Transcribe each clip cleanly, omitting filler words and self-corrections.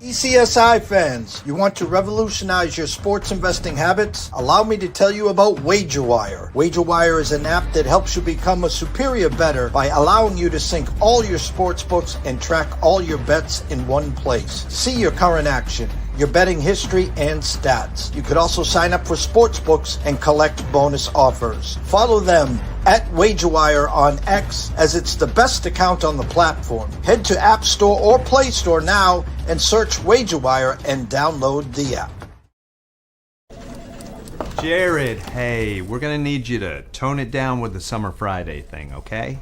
TPCSI fans, you want to revolutionize your sports investing habits? Allow me to tell you about WagerWire. WagerWire is an app that helps you become a superior bettor by allowing you to sync all your sports books and track all your bets in one place. See your current action, your betting history, and stats. You could also sign up for sports books and collect bonus offers. Follow them at WagerWire on X, as it's the best account on the platform. Head to App Store or Play Store now and search WagerWire and download the app. Jared, hey, we're gonna need you to tone it down with the Summer Friday thing, okay?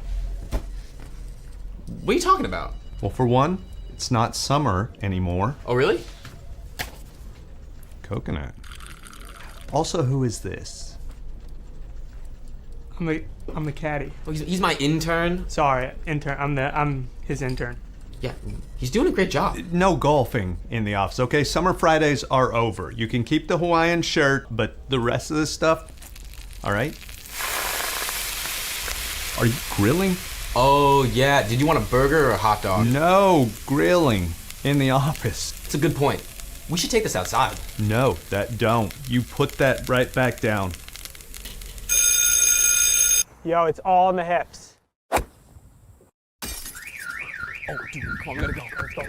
What are you talking about? Well, for one, it's not summer anymore. Oh, really? Coconut. Also, who is this? I'm the caddy. Oh, he's my intern. Sorry, intern. I'm his intern. Yeah, he's doing a great job. No golfing in the office, okay? Summer Fridays are over. You can keep the Hawaiian shirt, but the rest of this stuff, all right? Are you grilling? Oh, yeah. Did you want a burger or a hot dog? No, grilling in the office. It's a good point. We should take this outside. No, that don't. You put that right back down. Yo, it's all in the hips. Oh, dude, come on, we gotta go. Let's go.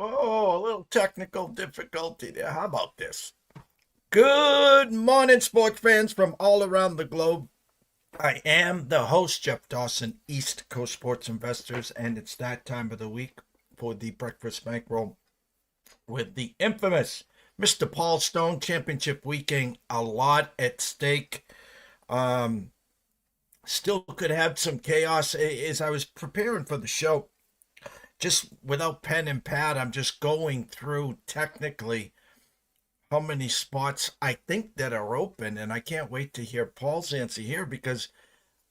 Oh, a little technical difficulty there. How about this? Good morning, sports fans from all around the globe. I am the host, Jeff Dawson, East Coast Sports Investors, and it's that time of the week for the Breakfast Bankroll with the infamous Mr. Paul Stone. Championship Weekend, a lot at stake. Still could have some chaos. As I was preparing for the show, just without pen and pad, I'm just going through technically how many spots I think that are open, and I can't wait to hear Paul's answer here, because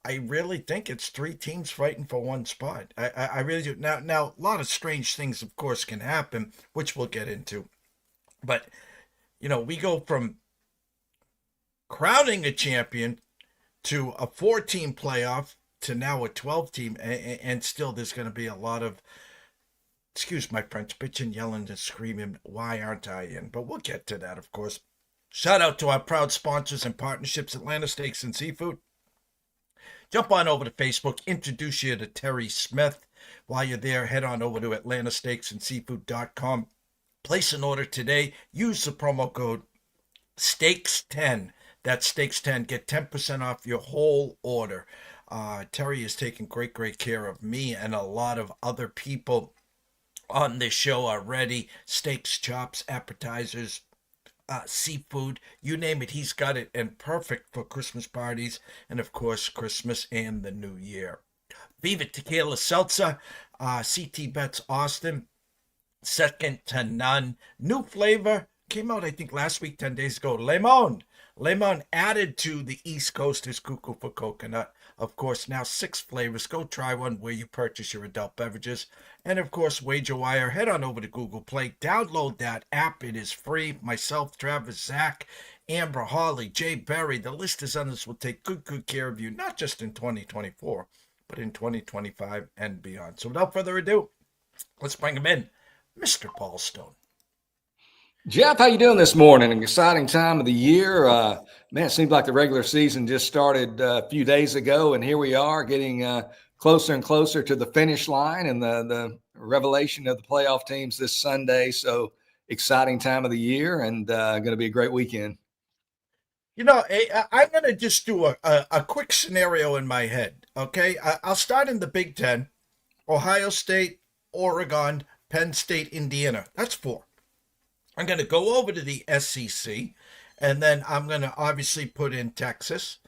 I really think it's three teams fighting for one spot. I really do. Now, a lot of strange things, of course, can happen, which we'll get into. But, you know, we go from crowning a champion to a 4-team playoff to now a 12-team, and still there's going to be a lot of, excuse my French, bitching, yelling, and screaming, why aren't I in? But we'll get to that, of course. Shout out to our proud sponsors and partnerships, Atlanta Steaks and Seafood. Jump on over to Facebook, introduce you to Terry Smith. While you're there, head on over to atlantasteaksandseafood.com. Place an order today. Use the promo code STEAKS10. That's STEAKS10. Get 10% off your whole order. Terry is taking great care of me and a lot of other people on this show already. Steaks, chops, appetizers, seafood, you name it, he's got it, and perfect for Christmas parties and, of course, Christmas and the New Year. Viva Tequila Seltzer, CT Bets Austin, second to none. New flavor, came out, I think, last week, 10 days ago. Lemon added to the East Coasters Cuckoo for Coconut. Of course, now 6 flavors. Go try one where you purchase your adult beverages. And, of course, WagerWire. Head on over to Google Play. Download that app. It is free. Myself, Travis, Zach, Amber, Holly, Jay Berry. The list is on this. Will take good care of you, not just in 2024, but in 2025 and beyond. So without further ado, let's bring him in, Mr. Paul Stone. Jeff, how you doing this morning? An exciting time of the year. Man, it seems like the regular season just started a few days ago, and here we are getting closer and closer to the finish line and the revelation of the playoff teams this Sunday. So exciting time of the year, and going to be a great weekend. You know, I'm going to just do a quick scenario in my head, okay? I'll start in the Big Ten, Ohio State, Oregon, Penn State, Indiana. That's 4. I'm going to go over to the SEC, and then I'm going to obviously put in Texas.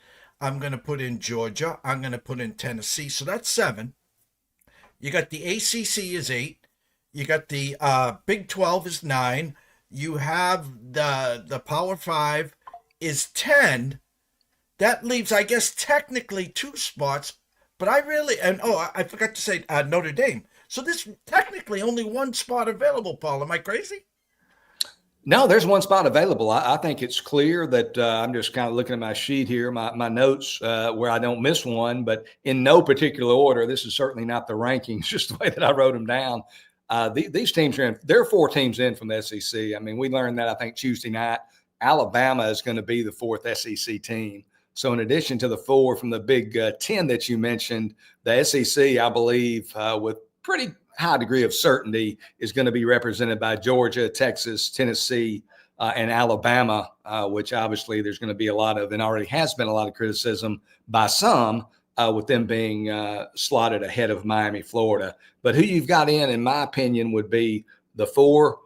I'm going to put in Georgia. I'm going to put in Tennessee. So that's 7. You got the ACC is 8. You got the Big 12 is 9. You have the Power 5 is 10. That leaves, I guess, technically 2 spots. But I forgot to say Notre Dame. So there's technically only 1 spot available, Paul. Am I crazy? No, there's 1 spot available. I think it's clear that I'm just kind of looking at my sheet here, my notes, where I don't miss one, but in no particular order. This is certainly not the rankings, just the way that I wrote them down. These teams are in. There are 4 teams in from the SEC. I mean, we learned that, I think, Tuesday night. Alabama is going to be the 4th SEC team. So in addition to the 4 from the Big 10 that you mentioned, the SEC, I believe, with pretty high degree of certainty, is going to be represented by Georgia, Texas, Tennessee, and Alabama, which obviously there's going to be a lot of, and already has been a lot of criticism by some, with them being slotted ahead of Miami, Florida. But who you've got in my opinion, would be the 4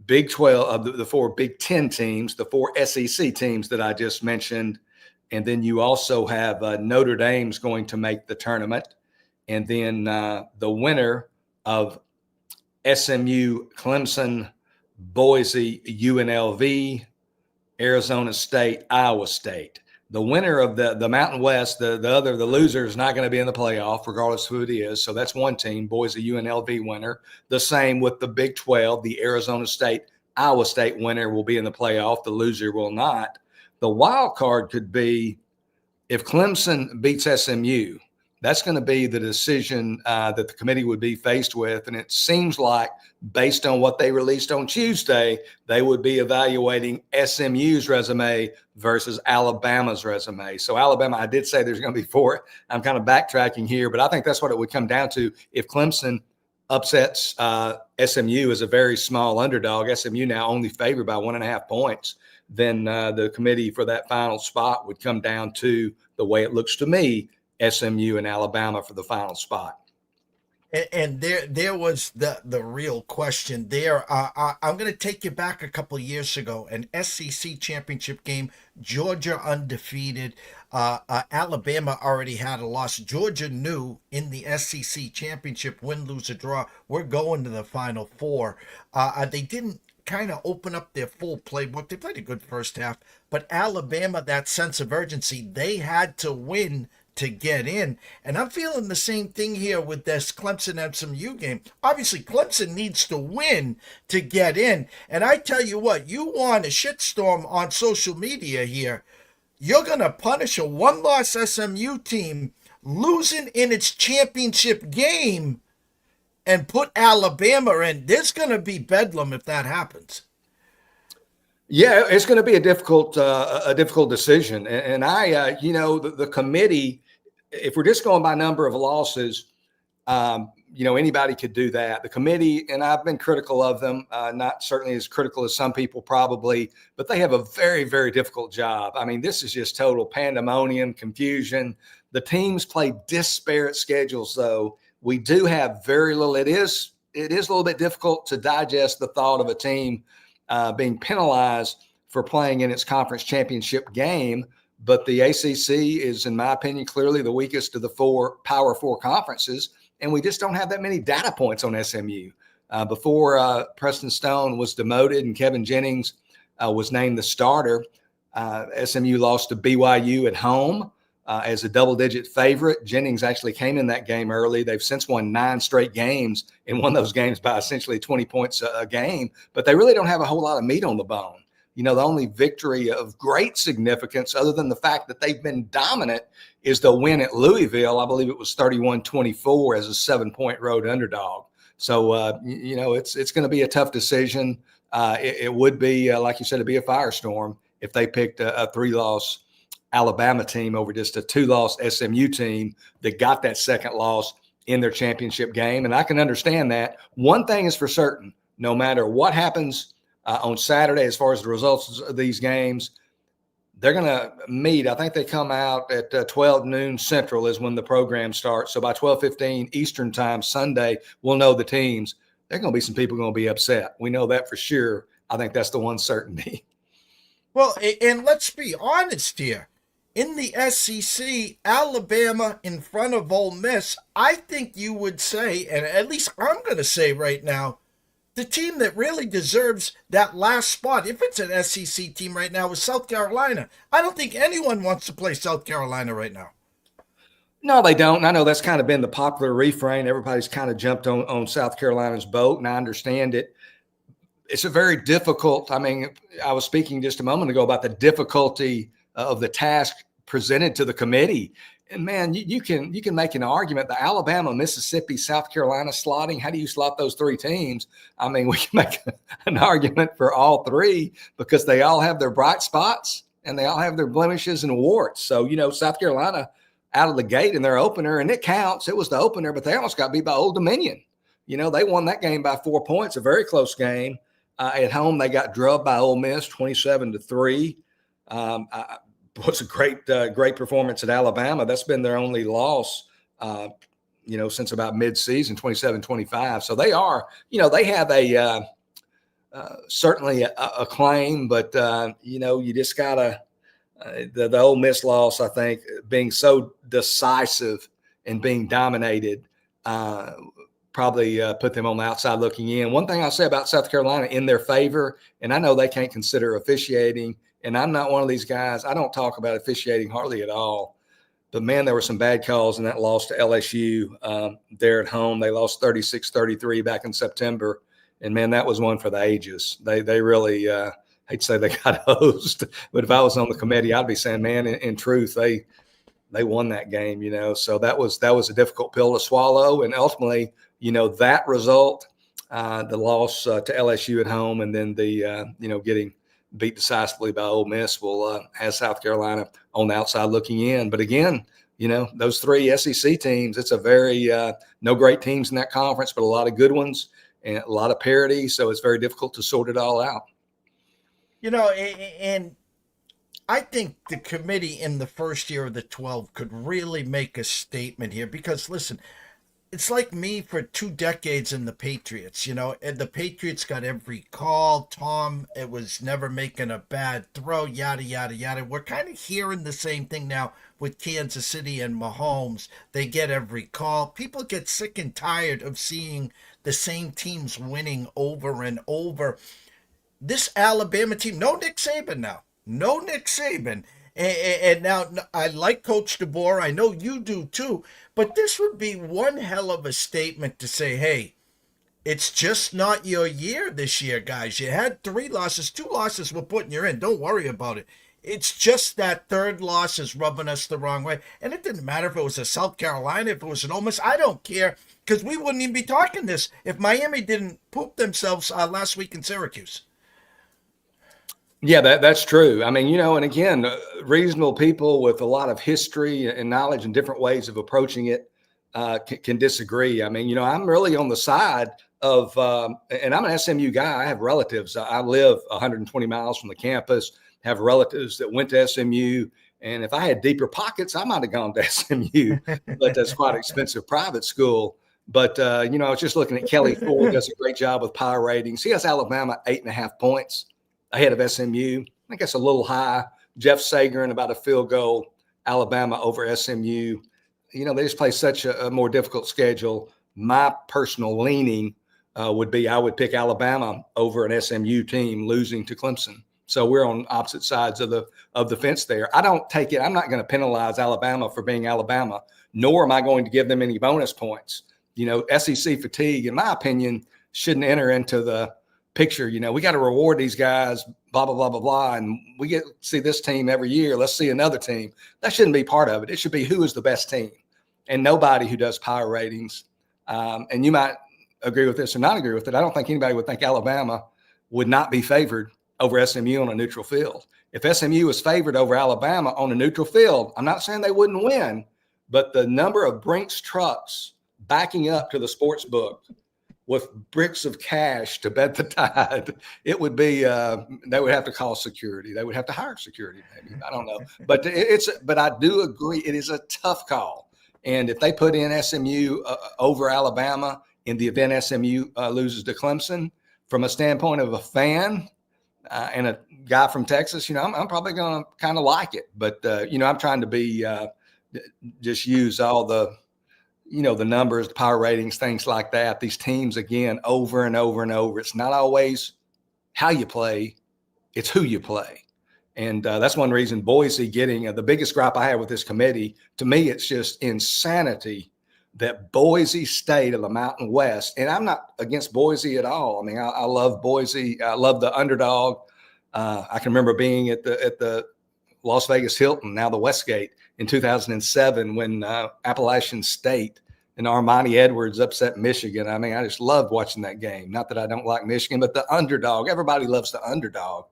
Big 12 of the 4 Big 10 teams, the 4 SEC teams that I just mentioned. And then you also have Notre Dame's going to make the tournament. And then the winner of SMU, Clemson, Boise, UNLV, Arizona State, Iowa State. The winner of the Mountain West, the loser is not going to be in the playoff, regardless of who it is. So that's one team, Boise, UNLV winner. The same with the Big 12, the Arizona State, Iowa State winner will be in the playoff. The loser will not. The wild card could be if Clemson beats SMU. That's going to be the decision that the committee would be faced with. And it seems like, based on what they released on Tuesday, they would be evaluating SMU's resume versus Alabama's resume. So Alabama, I did say there's going to be 4. I'm kind of backtracking here, but I think that's what it would come down to. If Clemson upsets SMU as a very small underdog, SMU now only favored by 1.5 points, then the committee for that final spot would come down to, the way it looks to me, SMU and Alabama for the final spot. And there was the real question there. I'm going to take you back a couple of years ago, an SEC championship game, Georgia undefeated. Alabama already had a loss. Georgia knew in the SEC championship, win, lose, or draw, we're going to the Final Four. They didn't kind of open up their full playbook. They played a good first half, but Alabama, that sense of urgency, they had to win to get in. And I'm feeling the same thing here with this Clemson SMU game. Obviously, Clemson needs to win to get in. And I tell you what, you want a shitstorm on social media here. You're going to punish a 1-loss SMU team losing in its championship game and put Alabama in. There's going to be bedlam if that happens. Yeah, it's going to be a difficult decision. And I, the committee, if we're just going by number of losses, anybody could do that. The committee, and I've been critical of them, not certainly as critical as some people probably, but they have a very, very difficult job. I mean, this is just total pandemonium, confusion. The teams play disparate schedules, though. We do have very little. It is a little bit difficult to digest the thought of a team being penalized for playing in its conference championship game. But the ACC is, in my opinion, clearly the weakest of the 4 Power 4 conferences. And we just don't have that many data points on SMU. Before Preston Stone was demoted and Kevin Jennings was named the starter, SMU lost to BYU at home as a double-digit favorite. Jennings actually came in that game early. They've since won 9 straight games and won those games by essentially 20 points a game. But they really don't have a whole lot of meat on the bone. The only victory of great significance, other than the fact that they've been dominant, is the win at Louisville. I believe it was 31-24 as a 7-point road underdog. So, it's going to be a tough decision. It would be, like you said, it'd be a firestorm if they picked a 3-loss Alabama team over just a 2-loss SMU team that got that second loss in their championship game. And I can understand that. One thing is for certain, no matter what happens on Saturday, as far as the results of these games, they're going to meet. I think they come out at 12 noon Central is when the program starts. So by 12:15 Eastern time Sunday, we'll know the teams. There are going to be some people going to be upset. We know that for sure. I think that's the one certainty. Well, and let's be honest here. In the SEC, Alabama in front of Ole Miss, I think you would say, and at least I'm going to say right now, the team that really deserves that last spot, if it's an SEC team right now, is South Carolina. I don't think anyone wants to play South Carolina right now. No, they don't. I know that's kind of been the popular refrain. Everybody's kind of jumped on South Carolina's boat, and I understand it. It's a very difficult – I mean, I was speaking just a moment ago about the difficulty of the task presented to the committee. And, man, you can make an argument. The Alabama, Mississippi, South Carolina slotting, how do you slot those three teams? I mean, we can make an argument for all three because they all have their bright spots and they all have their blemishes and warts. So, you know, South Carolina out of the gate in their opener, and it counts. It was the opener, but they almost got beat by Old Dominion. You know, they won that game by 4 points, a very close game. At home, they got drubbed by Ole Miss 27-3. Was a great performance at Alabama. That's been their only loss, since about mid-season, 27-25. So they are, they have certainly a claim, but you just gotta the Ole Miss loss. I think being so decisive and being dominated probably put them on the outside looking in. One thing I'll say about South Carolina in their favor, and I know they can't consider officiating. And I'm not one of these guys. I don't talk about officiating hardly at all. But, man, there were some bad calls in that loss to LSU there at home. They lost 36-33 back in September. And, man, that was one for the ages. They really hate to say they got hosed. But if I was on the committee, I'd be saying, man, in truth, they won that game, So that was a difficult pill to swallow. And ultimately, that result, the loss to LSU at home and then the, getting beat decisively by Ole Miss will have South Carolina on the outside looking in. But again, those three SEC teams, it's a very no great teams in that conference, but a lot of good ones and a lot of parity. So it's very difficult to sort it all out. And I think the committee in the first year of the 12 could really make a statement here because, listen, it's like me for 2 decades in the Patriots, and the Patriots got every call. Tom, it was never making a bad throw, yada, yada, yada. We're kind of hearing the same thing now with Kansas City and Mahomes. They get every call. People get sick and tired of seeing the same teams winning over and over. This Alabama team, no Nick Saban now. No Nick Saban. And now I like Coach DeBoer. I know you do too. But this would be one hell of a statement to say, hey, it's just not your year this year, guys. You had 3 losses. 2 losses we're putting you in. Don't worry about it. It's just that third loss is rubbing us the wrong way. And it didn't matter if it was a South Carolina, if it was an Ole Miss. I don't care because we wouldn't even be talking this if Miami didn't poop themselves last week in Syracuse. Yeah, that's true. I mean, and again, reasonable people with a lot of history and knowledge and different ways of approaching it can disagree. I mean, I'm really on the side of, and I'm an SMU guy. I have relatives. I live 120 miles from the campus, have relatives that went to SMU. And if I had deeper pockets, I might have gone to SMU, but that's quite an expensive private school. But, I was just looking at Kelly Ford, does a great job with power ratings. He has Alabama 8.5 points ahead of SMU. I think that's a little high. Jeff Sagarin about a field goal, Alabama over SMU. They just play such a more difficult schedule. My personal leaning would be I would pick Alabama over an SMU team losing to Clemson. So we're on opposite sides of the fence there. I don't take it. I'm not going to penalize Alabama for being Alabama, nor am I going to give them any bonus points. SEC fatigue, in my opinion, shouldn't enter into the picture. We got to reward these guys, blah, blah, blah, blah, blah. And we get to see this team every year. Let's see another team. That shouldn't be part of it. It should be who is the best team and nobody who does power ratings. And you might agree with this or not agree with it. I don't think anybody would think Alabama would not be favored over SMU on a neutral field. If SMU was favored over Alabama on a neutral field, I'm not saying they wouldn't win, but the number of Brinks trucks backing up to the sports book with bricks of cash to bet the Tide, it would be they would have to call security. They would have to hire security, maybe. I don't know. But but I do agree it is a tough call. And if they put in SMU over Alabama in the event SMU loses to Clemson, from a standpoint of a fan and a guy from Texas, I'm probably going to kind of like it. But, I'm trying to be just use all the, the numbers, the power ratings, things like that. These teams, again, over and over and over. It's not always how you play, it's who you play. And that's one reason Boise getting the biggest gripe I have with this committee. To me, it's just insanity that Boise State of the Mountain West, and I'm not against Boise at all. I mean, I love Boise. I love the underdog. I can remember being at the Las Vegas Hilton, now the Westgate, in 2007 when Appalachian State and Armani Edwards upset Michigan. I mean, I just loved watching that game. Not that I don't like Michigan, but the underdog. Everybody loves the underdog.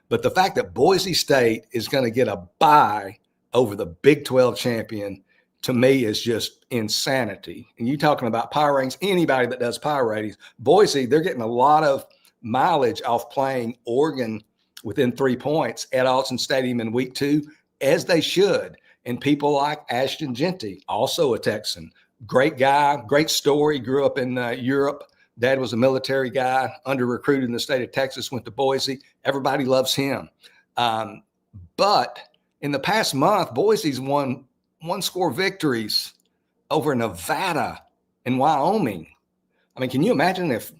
But the fact that Boise State is going to get a bye over the Big 12 champion, to me, is just insanity. And you talking about power ratings, anybody that does power ratings, Boise, they're getting a lot of mileage off playing Oregon within 3 points at Alton Stadium in week 2, as they should. And people like Ashton Genty, also a Texan, great guy, great story, grew up in Europe. Dad was a military guy, under-recruited in the state of Texas, went to Boise. Everybody loves him. But in the past month, Boise's won one-score victories over Nevada and Wyoming. I mean, can you imagine if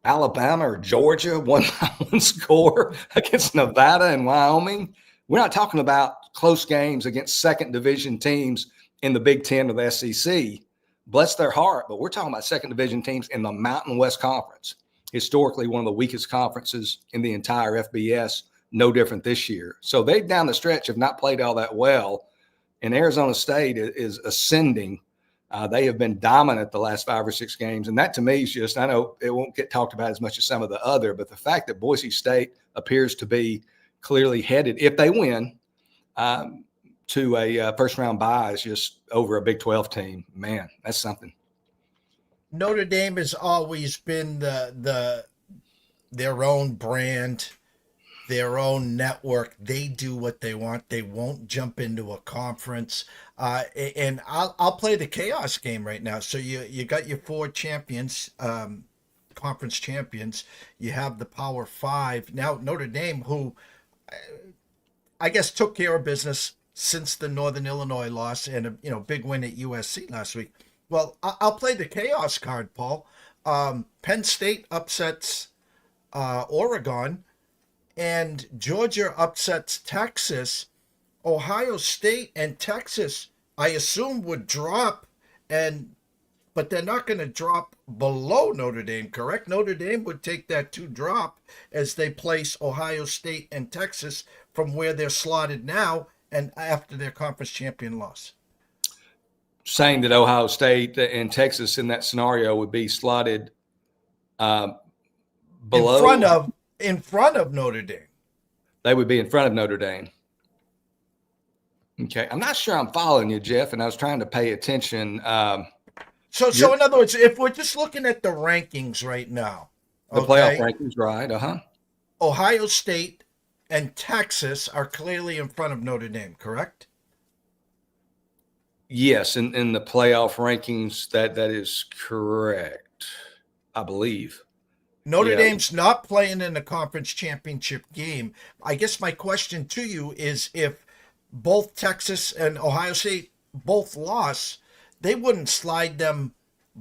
Alabama or Georgia won by one score against Nevada and Wyoming? We're not talking about close games against second division teams in the Big Ten or the SEC. Bless their heart, but we're talking about second division teams in the Mountain West Conference, historically one of the weakest conferences in the entire FBS, no different this year. So they, down the stretch, have not played all that well, and Arizona State is ascending. They have been dominant the last 5 or 6 games, and that to me is just, I know it won't get talked about as much as some of the other, but the fact that Boise State appears to be clearly headed, if they win, to a first-round bye is just over a Big 12 team. Man, that's something. Notre Dame has always been their own brand, their own network. They do what they want. They won't jump into a conference. And I'll play the chaos game right now. So you got your 4 champions, conference champions. You have the Power 5. Now Notre Dame, who I guess took care of business since the Northern Illinois loss and a big win at USC last week. Well, I'll play the chaos card, Paul. Penn State upsets Oregon, and Georgia upsets Texas. Ohio State and Texas, I assume, would drop, but they're not going to drop below Notre Dame, correct? Notre Dame would take that 2 drop as they place Ohio State and Texas from where they're slotted now and after their conference champion loss. Saying that Ohio State and Texas in that scenario would be slotted below. In front of Notre Dame. They would be in front of Notre Dame. Okay. I'm not sure I'm following you, Jeff, and I was trying to pay attention. So in other words, if we're just looking at the rankings right now. The playoff rankings, right? Ohio State and Texas are clearly in front of Notre Dame, correct? Yes, in the playoff rankings, that is correct, I believe. Notre Dame's not playing in the conference championship game. I guess my question to you is, if both Texas and Ohio State both lost, they wouldn't slide them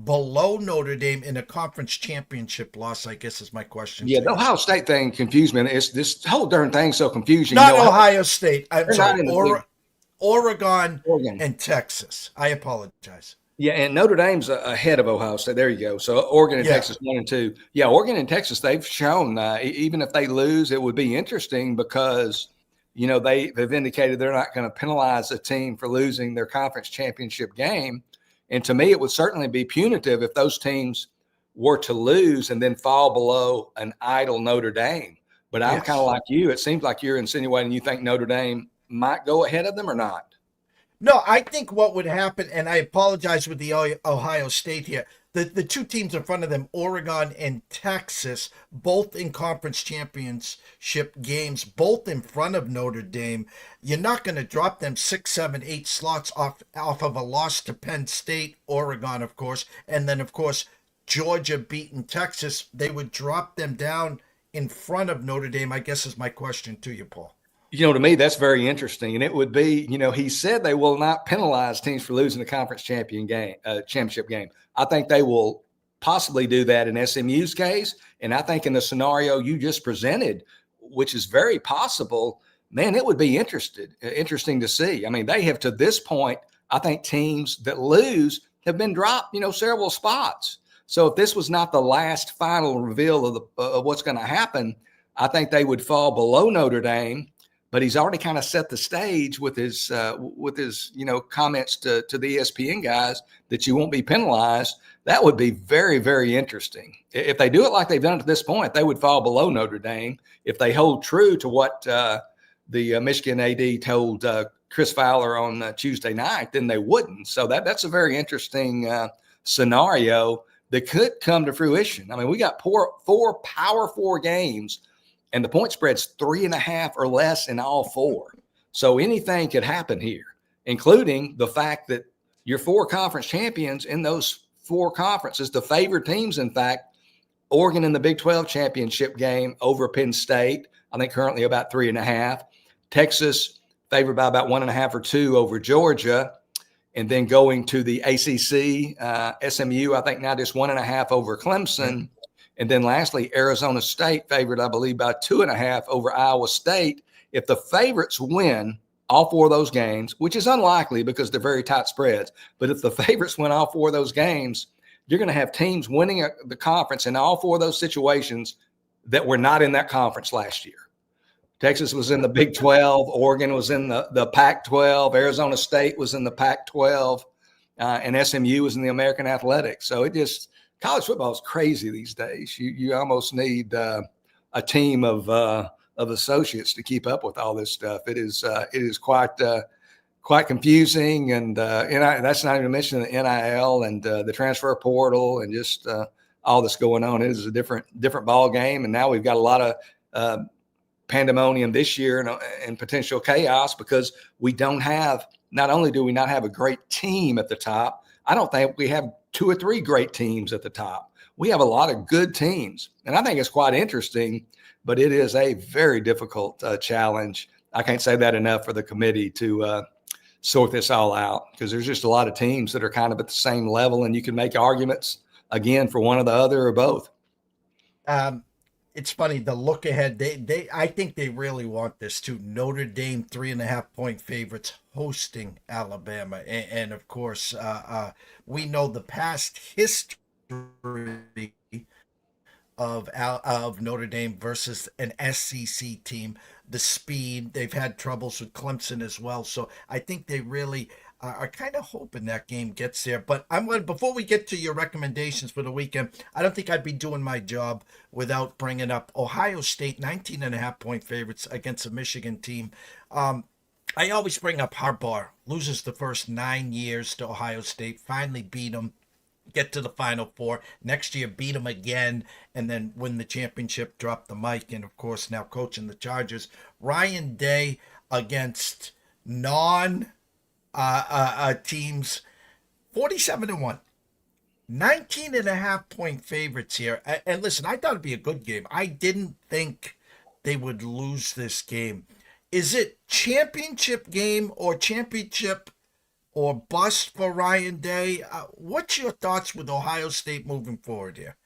below Notre Dame in a conference championship loss, I guess is my question. Yeah, the Ohio State thing confused me. It's this whole darn thing's so confusing. Not Ohio State. I'm sorry, Oregon Oregon and Texas. I apologize. Yeah, and Notre Dame's ahead of Ohio State. There you go. So Oregon and Texas 1 and 2. Yeah, Oregon and Texas, they've shown even if they lose, it would be interesting because, they've indicated they're not going to penalize a team for losing their conference championship game. And to me, it would certainly be punitive if those teams were to lose and then fall below an idle Notre Dame. But I'm kind of like you. It seems like you're insinuating you think Notre Dame might go ahead of them or not. No, I think what would happen, and I apologize with the Ohio State here, the two teams in front of them, Oregon and Texas, both in conference championship games, both in front of Notre Dame. You're not going to drop them 6, 7, 8 slots off of a loss to Penn State, Oregon, of course, and then, of course, Georgia beating Texas. They would drop them down in front of Notre Dame, I guess is my question to you, Paul. To me, that's very interesting. And it would be, he said they will not penalize teams for losing the conference championship game. I think they will possibly do that in SMU's case. And I think in the scenario you just presented, which is very possible, man, it would be interesting to see. I mean, they have to this point, I think teams that lose have been dropped, several spots. So if this was not the last final reveal of what's going to happen, I think they would fall below Notre Dame. But he's already kind of set the stage with his comments to the ESPN guys that you won't be penalized. That would be very, very interesting. If they do it like they've done to this point, they would fall below Notre Dame. If they hold true to what the Michigan AD told Chris Fowler on Tuesday night, then they wouldn't. So that's a very interesting scenario that could come to fruition. I mean, we got four Power 4 games, and the point spread's 3.5 or less in all 4. So anything could happen here, including the fact that your 4 conference champions in those 4 conferences, the favored teams, in fact, Oregon in the Big 12 championship game over Penn State, I think currently about 3.5. Texas favored by about 1.5 or 2 over Georgia. And then going to the ACC, SMU, I think now just 1.5 over Clemson. And then lastly, Arizona State favored, I believe, by 2.5 over Iowa State. If the favorites win all 4 of those games, which is unlikely because they're very tight spreads, but if the favorites win all 4 of those games, you're going to have teams winning the conference in all 4 of those situations that were not in that conference last year. Texas was in the Big 12. Oregon was in the Pac-12. Arizona State was in the Pac-12. And SMU was in the American Athletics. So college football is crazy these days. You almost need a team of associates to keep up with all this stuff. It is quite confusing, and that's not even to mention the NIL and the transfer portal and just all that's going on. It is a different ball game, and now we've got a lot of pandemonium this year and potential chaos because we don't have. Not only do we not have a great team at the top, I don't think we have 2 or 3 great teams at the top. We have a lot of good teams, and I think it's quite interesting, but it is a very difficult challenge. I can't say that enough for the committee to sort this all out because there's just a lot of teams that are kind of at the same level, and you can make arguments, again, for one or the other or both. It's funny, the look ahead, I think they really want this too. Notre Dame 3.5-point favorites hosting Alabama. And of course, we know the past history of Notre Dame versus an SEC team, the speed. They've had troubles with Clemson as well. So I think they really are kind of hoping that game gets there. But before we get to your recommendations for the weekend, I don't think I'd be doing my job without bringing up Ohio State 19.5-point favorites against a Michigan team. I always bring up Harbaugh, loses the first 9 years to Ohio State, finally beat them, get to the Final Four. Next year, beat them again, and then win the championship, drop the mic, and of course now coaching the Chargers. Ryan Day against teams 47-1, 19.5-point favorites here. And listen, I thought it'd be a good game. I didn't think they would lose this game. Is it championship game or championship or bust for Ryan Day? What's your thoughts with Ohio State moving forward here?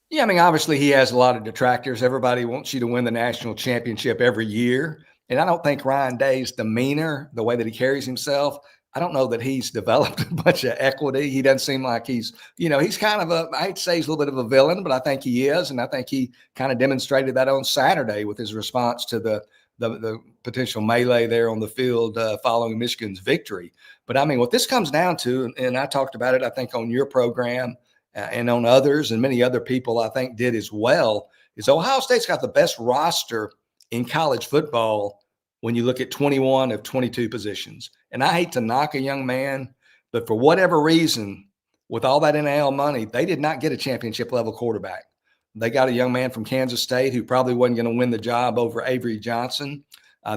Yeah, I mean, obviously he has a lot of detractors. Everybody wants you to win the national championship every year. And I don't think Ryan Day's demeanor, the way that he carries himself, I don't know that he's developed a bunch of equity. He doesn't seem like he's kind of I hate to say he's a little bit of a villain, but I think he is. And I think he kind of demonstrated that on Saturday with his response to the potential melee there on the field following Michigan's victory. But I mean, what this comes down to, and I talked about it, I think, on your program and on others, and many other people I think did as well, is Ohio State's got the best roster in college football when you look at 21 of 22 positions. And I hate to knock a young man, but for whatever reason, with all that NIL money, they did not get a championship level quarterback. They got a young man from Kansas State who probably wasn't going to win the job over Avery Johnson.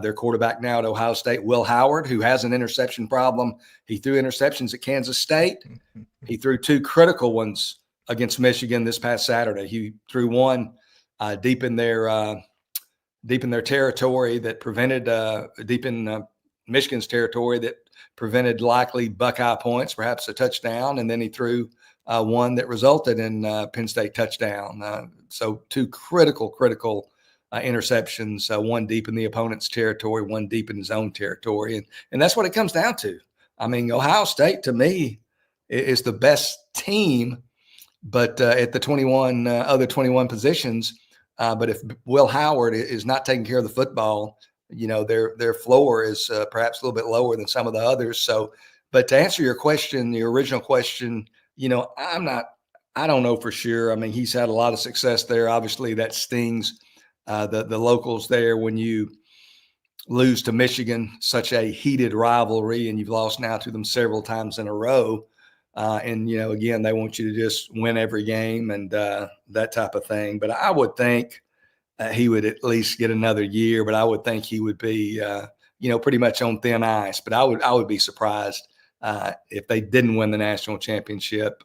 Their quarterback now at Ohio State, Will Howard, who has an interception problem. He threw interceptions at Kansas State. He threw 2 critical ones against Michigan this past Saturday. He threw one deep in their territory that prevented deep in Michigan's territory that prevented likely Buckeye points, perhaps a touchdown, and then he threw one that resulted in Penn State touchdown. So 2 critical interceptions, one deep in the opponent's territory, one deep in his own territory. And that's what it comes down to. I mean, Ohio State, to me, is the best team, but at the other 21 positions. But if Will Howard is not taking care of the football, their floor is perhaps a little bit lower than some of the others. So, but to answer your question, your original question, I don't know for sure. I mean, he's had a lot of success there. Obviously, that stings the locals there when you lose to Michigan, such a heated rivalry, and you've lost now to them several times in a row. And again, they want you to just win every game and that type of thing. But I would think he would at least get another year. But I would think he would be, pretty much on thin ice. But I would be surprised if they didn't win the national championship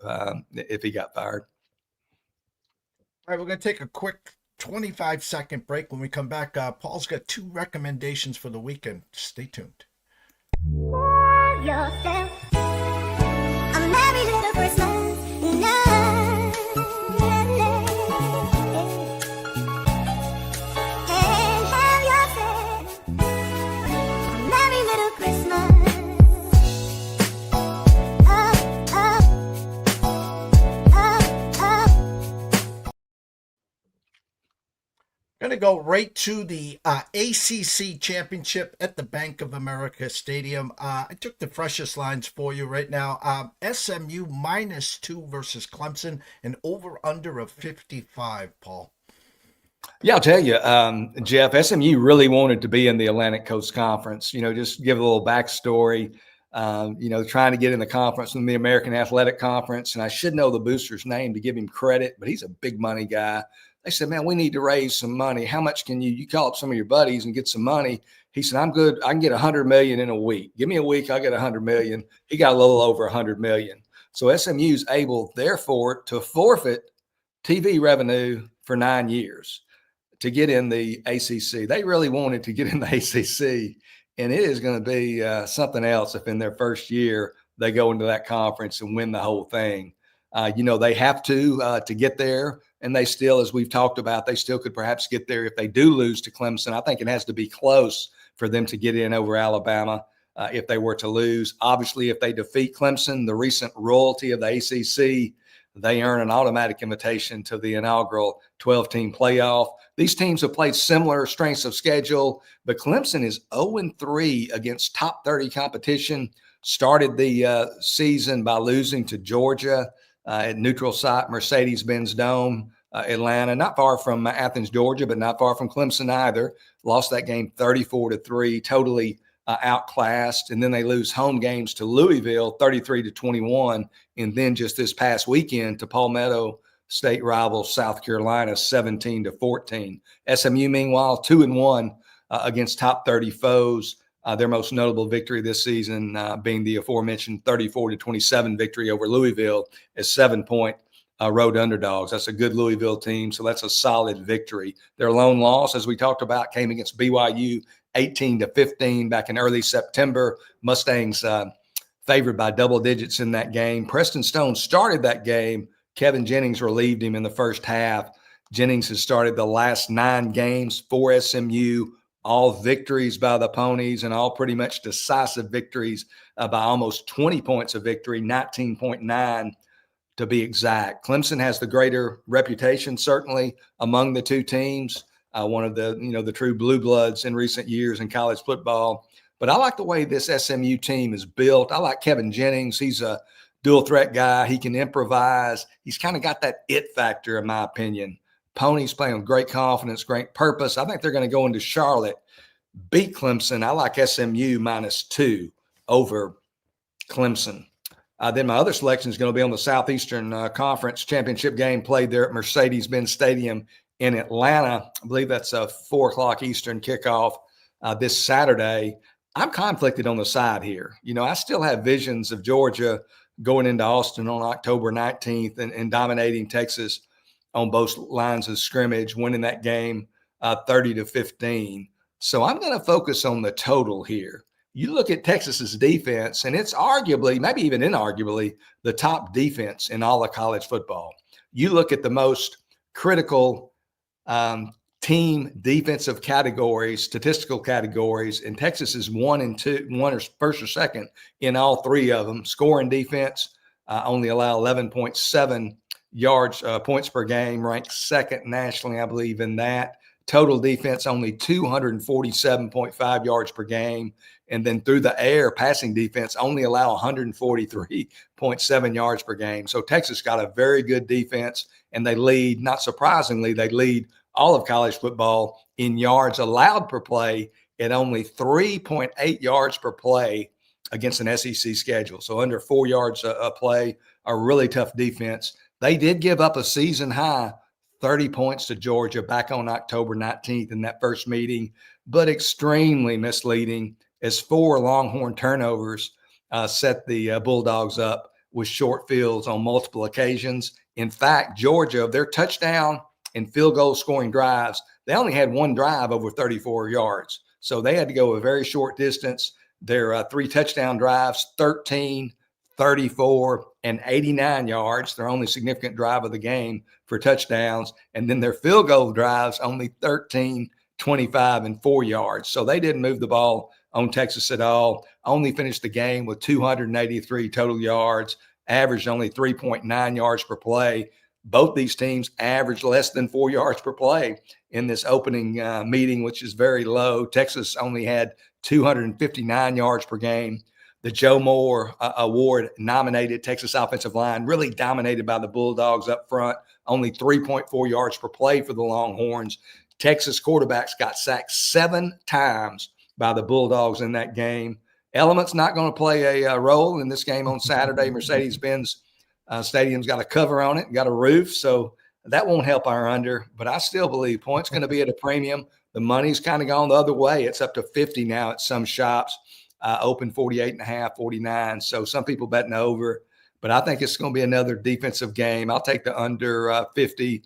if he got fired. All right, we're going to take a quick 25-second break. When we come back, Paul's got 2 recommendations for the weekend. Stay tuned. Yourself a merry little Christmas night. And have yourself a merry little Christmas. Going to go right to the ACC Championship at the Bank of America Stadium. I took the freshest lines for you right now. SMU -2 versus Clemson, and over-under of 55, Paul. Yeah, I'll tell you, Jeff, SMU really wanted to be in the Atlantic Coast Conference. Just give a little backstory. Trying to get in the conference from the American Athletic Conference. And I should know the booster's name to give him credit, but he's a big money guy. They said, man, we need to raise some money. How much can you call up some of your buddies and get some money? He said, I'm good. I can get $100 million in a week. Give me a week. I'll get $100 million. He got a little over $100 million. So SMU's able, therefore, to forfeit TV revenue for 9 years to get in the ACC. They really wanted to get in the ACC, and it is going to be something else if in their first year they go into that conference and win the whole thing. They have to get there. And they still, as we've talked about, they still could perhaps get there if they do lose to Clemson. I think it has to be close for them to get in over Alabama if they were to lose. Obviously, if they defeat Clemson, the recent royalty of the ACC, they earn an automatic invitation to the inaugural 12-team playoff. These teams have played similar strengths of schedule, but Clemson is 0-3 against top 30 competition. Started the season by losing to Georgia at neutral site Mercedes-Benz Dome, Atlanta, not far from Athens, Georgia, but not far from Clemson either. Lost that game 34-3, totally outclassed. And then they lose home games to Louisville 33-21. And then just this past weekend to Palmetto State rival South Carolina 17-14. SMU, meanwhile, 2-1 against top 30 foes. Their most notable victory this season being the aforementioned 34-27 victory over Louisville as 7-point road underdogs. That's a good Louisville team, so that's a solid victory. Their lone loss, as we talked about, came against BYU 18-15 back in early September. Mustangs favored by double digits in that game. Preston Stone started that game. Kevin Jennings relieved him in the first half. Jennings has started the last 9 games for SMU, all victories by the Ponies and all pretty much decisive victories by almost 20 points of victory, 19.9 to be exact. Clemson has the greater reputation, certainly, among the two teams. One of the true blue bloods in recent years in college football. But I like the way this SMU team is built. I like Kevin Jennings. He's a dual threat guy. He can improvise. He's kind of got that it factor, in my opinion. Ponies playing with great confidence, great purpose. I think they're going to go into Charlotte, beat Clemson. I like SMU -2 over Clemson. Then my other selection is going to be on the Southeastern Conference Championship game played there at Mercedes-Benz Stadium in Atlanta. I believe that's a 4 o'clock Eastern kickoff this Saturday. I'm conflicted on the side here. I still have visions of Georgia going into Austin on October 19th and dominating Texas on both lines of scrimmage, winning that game 30-15. So I'm going to focus on the total here. You look at Texas's defense, and it's arguably, maybe even inarguably, the top defense in all of college football. You look at the most critical team defensive categories, statistical categories, and Texas is 1 and 2, one or first or second in all 3 of them. Scoring defense only allow 11.7 yards points per game, ranked second nationally, I believe, in that. Total defense only 247.5 yards per game. And then through the air, passing defense only allow 143.7 yards per game. So Texas got a very good defense, and they lead, not surprisingly, they lead all of college football in yards allowed per play at only 3.8 yards per play against an SEC schedule. So under 4 yards a play, a really tough defense. They did give up a season high 30 points to Georgia back on October 19th in that first meeting, but extremely misleading as 4 Longhorn turnovers set the Bulldogs up with short fields on multiple occasions. In fact, Georgia, their touchdown and field goal scoring drives, they only had 1 drive over 34 yards. So they had to go a very short distance. Their 3 touchdown drives, 13, 34, and 89 yards, their only significant drive of the game for touchdowns. And then their field goal drives, only 13, 25, and 4 yards. So they didn't move the ball on Texas at all. Only finished the game with 283 total yards, averaged only 3.9 yards per play. Both these teams averaged less than 4 yards per play in this opening meeting, which is very low. Texas only had 259 yards per game. The Joe Moore Award nominated Texas offensive line really dominated by the Bulldogs up front, only 3.4 yards per play for the Longhorns. Texas quarterbacks got sacked 7 times by the Bulldogs in that game. Element's not going to play a role in this game on Saturday. Mercedes-Benz Stadium's got a cover on it, got a roof, so that won't help our under. But I still believe points going to be at a premium. The money's kind of gone the other way. It's up to 50 now at some shops. Open 48.5, 49. So some people betting over, but I think it's going to be another defensive game. I'll take the under 50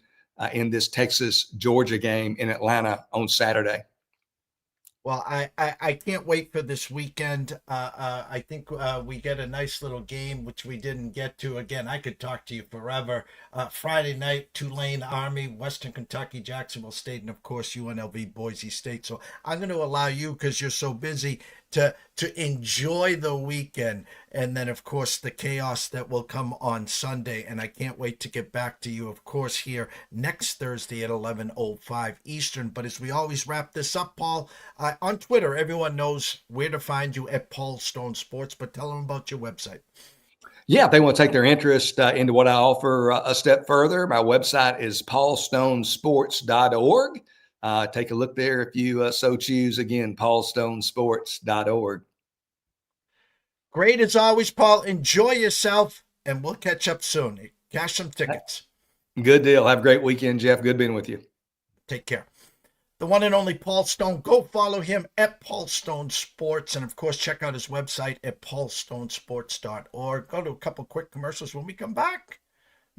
in this Texas-Georgia game in Atlanta on Saturday. Well, I can't wait for this weekend. I think we get a nice little game, which we didn't get to. Again, I could talk to you forever. Friday night, Tulane Army, Western Kentucky, Jacksonville State, and, of course, UNLV, Boise State. So I'm going to allow you, because you're so busy, to enjoy the weekend. And then, of course, the chaos that will come on Sunday. And I can't wait to get back to you, of course, here next Thursday at 11:05 Eastern. But as we always wrap this up, Paul, on Twitter, everyone knows where to find you at Paul Stone Sports, but tell them about your website. Yeah, if they want to take their interest into what I offer a step further, my website is paulstonesports.org. Take a look there if you so choose. Again, paulstonesports.org. Great as always, Paul. Enjoy yourself, and we'll catch up soon. Cash some tickets. Good deal. Have a great weekend, Jeff. Good being with you. Take care. The one and only Paul Stone. Go follow him at Paul Stone Sports. And, of course, check out his website at paulstonesports.org. Go to a couple quick commercials when we come back.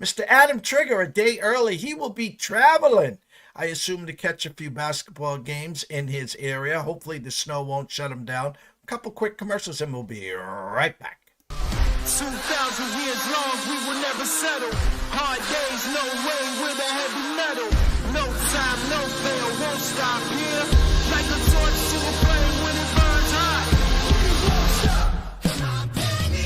Mr. Adam Trigger, a day early. He will be traveling, I assume, to catch a few basketball games in his area. Hopefully the snow won't shut him down. A couple quick commercials, and we'll be right back. 2,000 years long, we will never settle. Hard days, no way, with a heavy metal. No time, no fail, won't stop here. Like a torch to a flame when it burns hot. Come on, baby,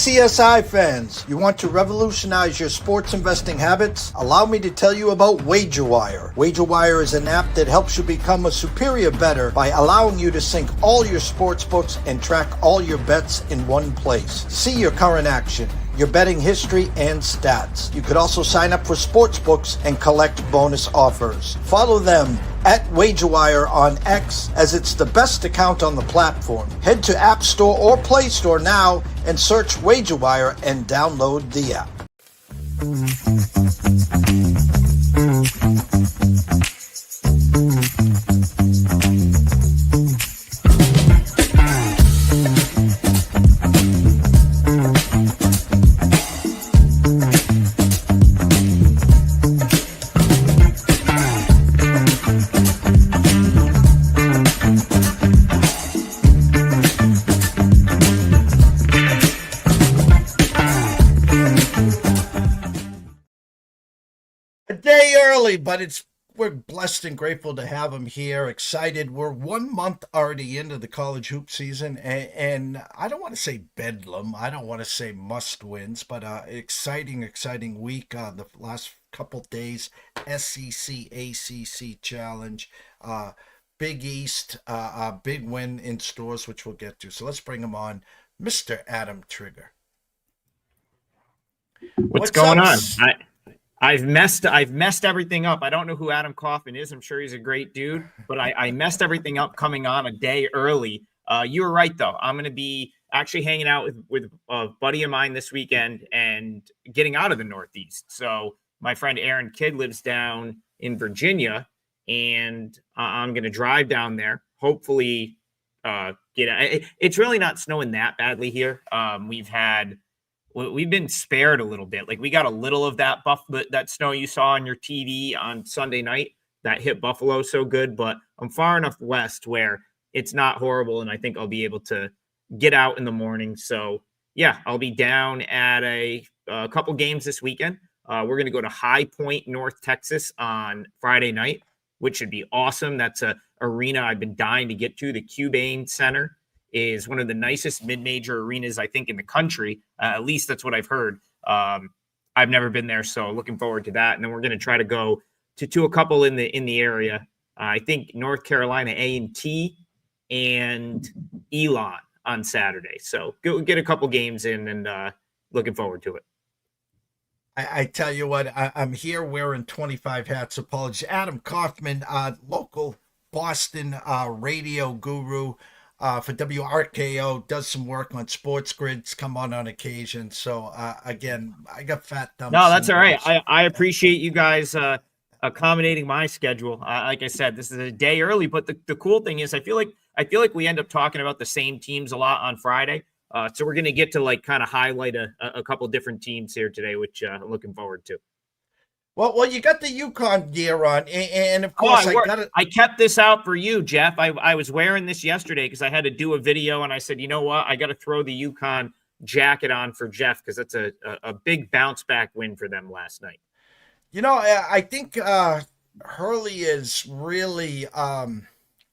TPCSI fans, you want to revolutionize your sports investing habits? Allow me to tell you about WagerWire. WagerWire is an app that helps you become a superior bettor by allowing you to sync all your sports books and track all your bets in one place. See your current action, your betting history, and stats. You could also sign up for sports books and collect bonus offers. Follow them at WagerWire on X, as it's the best account on the platform. Head to App Store or Play Store now and search WagerWire and download the app. A day early, but we're blessed and grateful to have him here. Excited. We're 1 month already into the college hoop season, and I don't want to say bedlam. I don't want to say must wins, but exciting week. The last couple days, SEC ACC challenge, Big East, big win in stores, which we'll get to. So let's bring him on, Mr. Adam Trigger. What's going on? I've messed everything up. I don't know who Adam Kaufman is. I'm sure he's a great dude, but I messed everything up coming on a day early. You were right though. I'm going to be actually hanging out with a buddy of mine this weekend and getting out of the Northeast. So my friend Aaron Kidd lives down in Virginia, and I'm going to drive down there. Hopefully, it's really not snowing that badly here. We've been spared a little bit. Like, we got a little of that snow you saw on your TV on Sunday night that hit Buffalo so good, but I'm far enough west where it's not horrible, and I think I'll be able to get out in the morning. So yeah, I'll be down at a couple games this weekend. We're going to go to High Point, North Texas on Friday night, which should be awesome. That's a arena I've been dying to get to. The Cubane Center is one of the nicest mid-major arenas, I think, in the country. At least that's what I've heard. I've never been there, so looking forward to that. And then we're going to try to go to a couple in the area. I think North Carolina A&T and Elon on Saturday. So go get a couple games in, and looking forward to it. I tell you what, I'm here wearing 25 hats. Apologies. Adam Kaufman, local Boston radio guru for WRKO, does some work on sports grids, come on occasion. So again, I got fat thumbs. No, that's all right. I appreciate you guys accommodating my schedule. Like I said, this is a day early, but the cool thing is I feel like we end up talking about the same teams a lot on Friday. So we're going to get to like kind of highlight a couple different teams here today, which I'm looking forward to. Well, you got the UConn gear on, and of course I kept this out for you, Jeff. I was wearing this yesterday because I had to do a video, and I said, you know what, I got to throw the UConn jacket on for Jeff because it's a big bounce back win for them last night. You know, I think Hurley is really.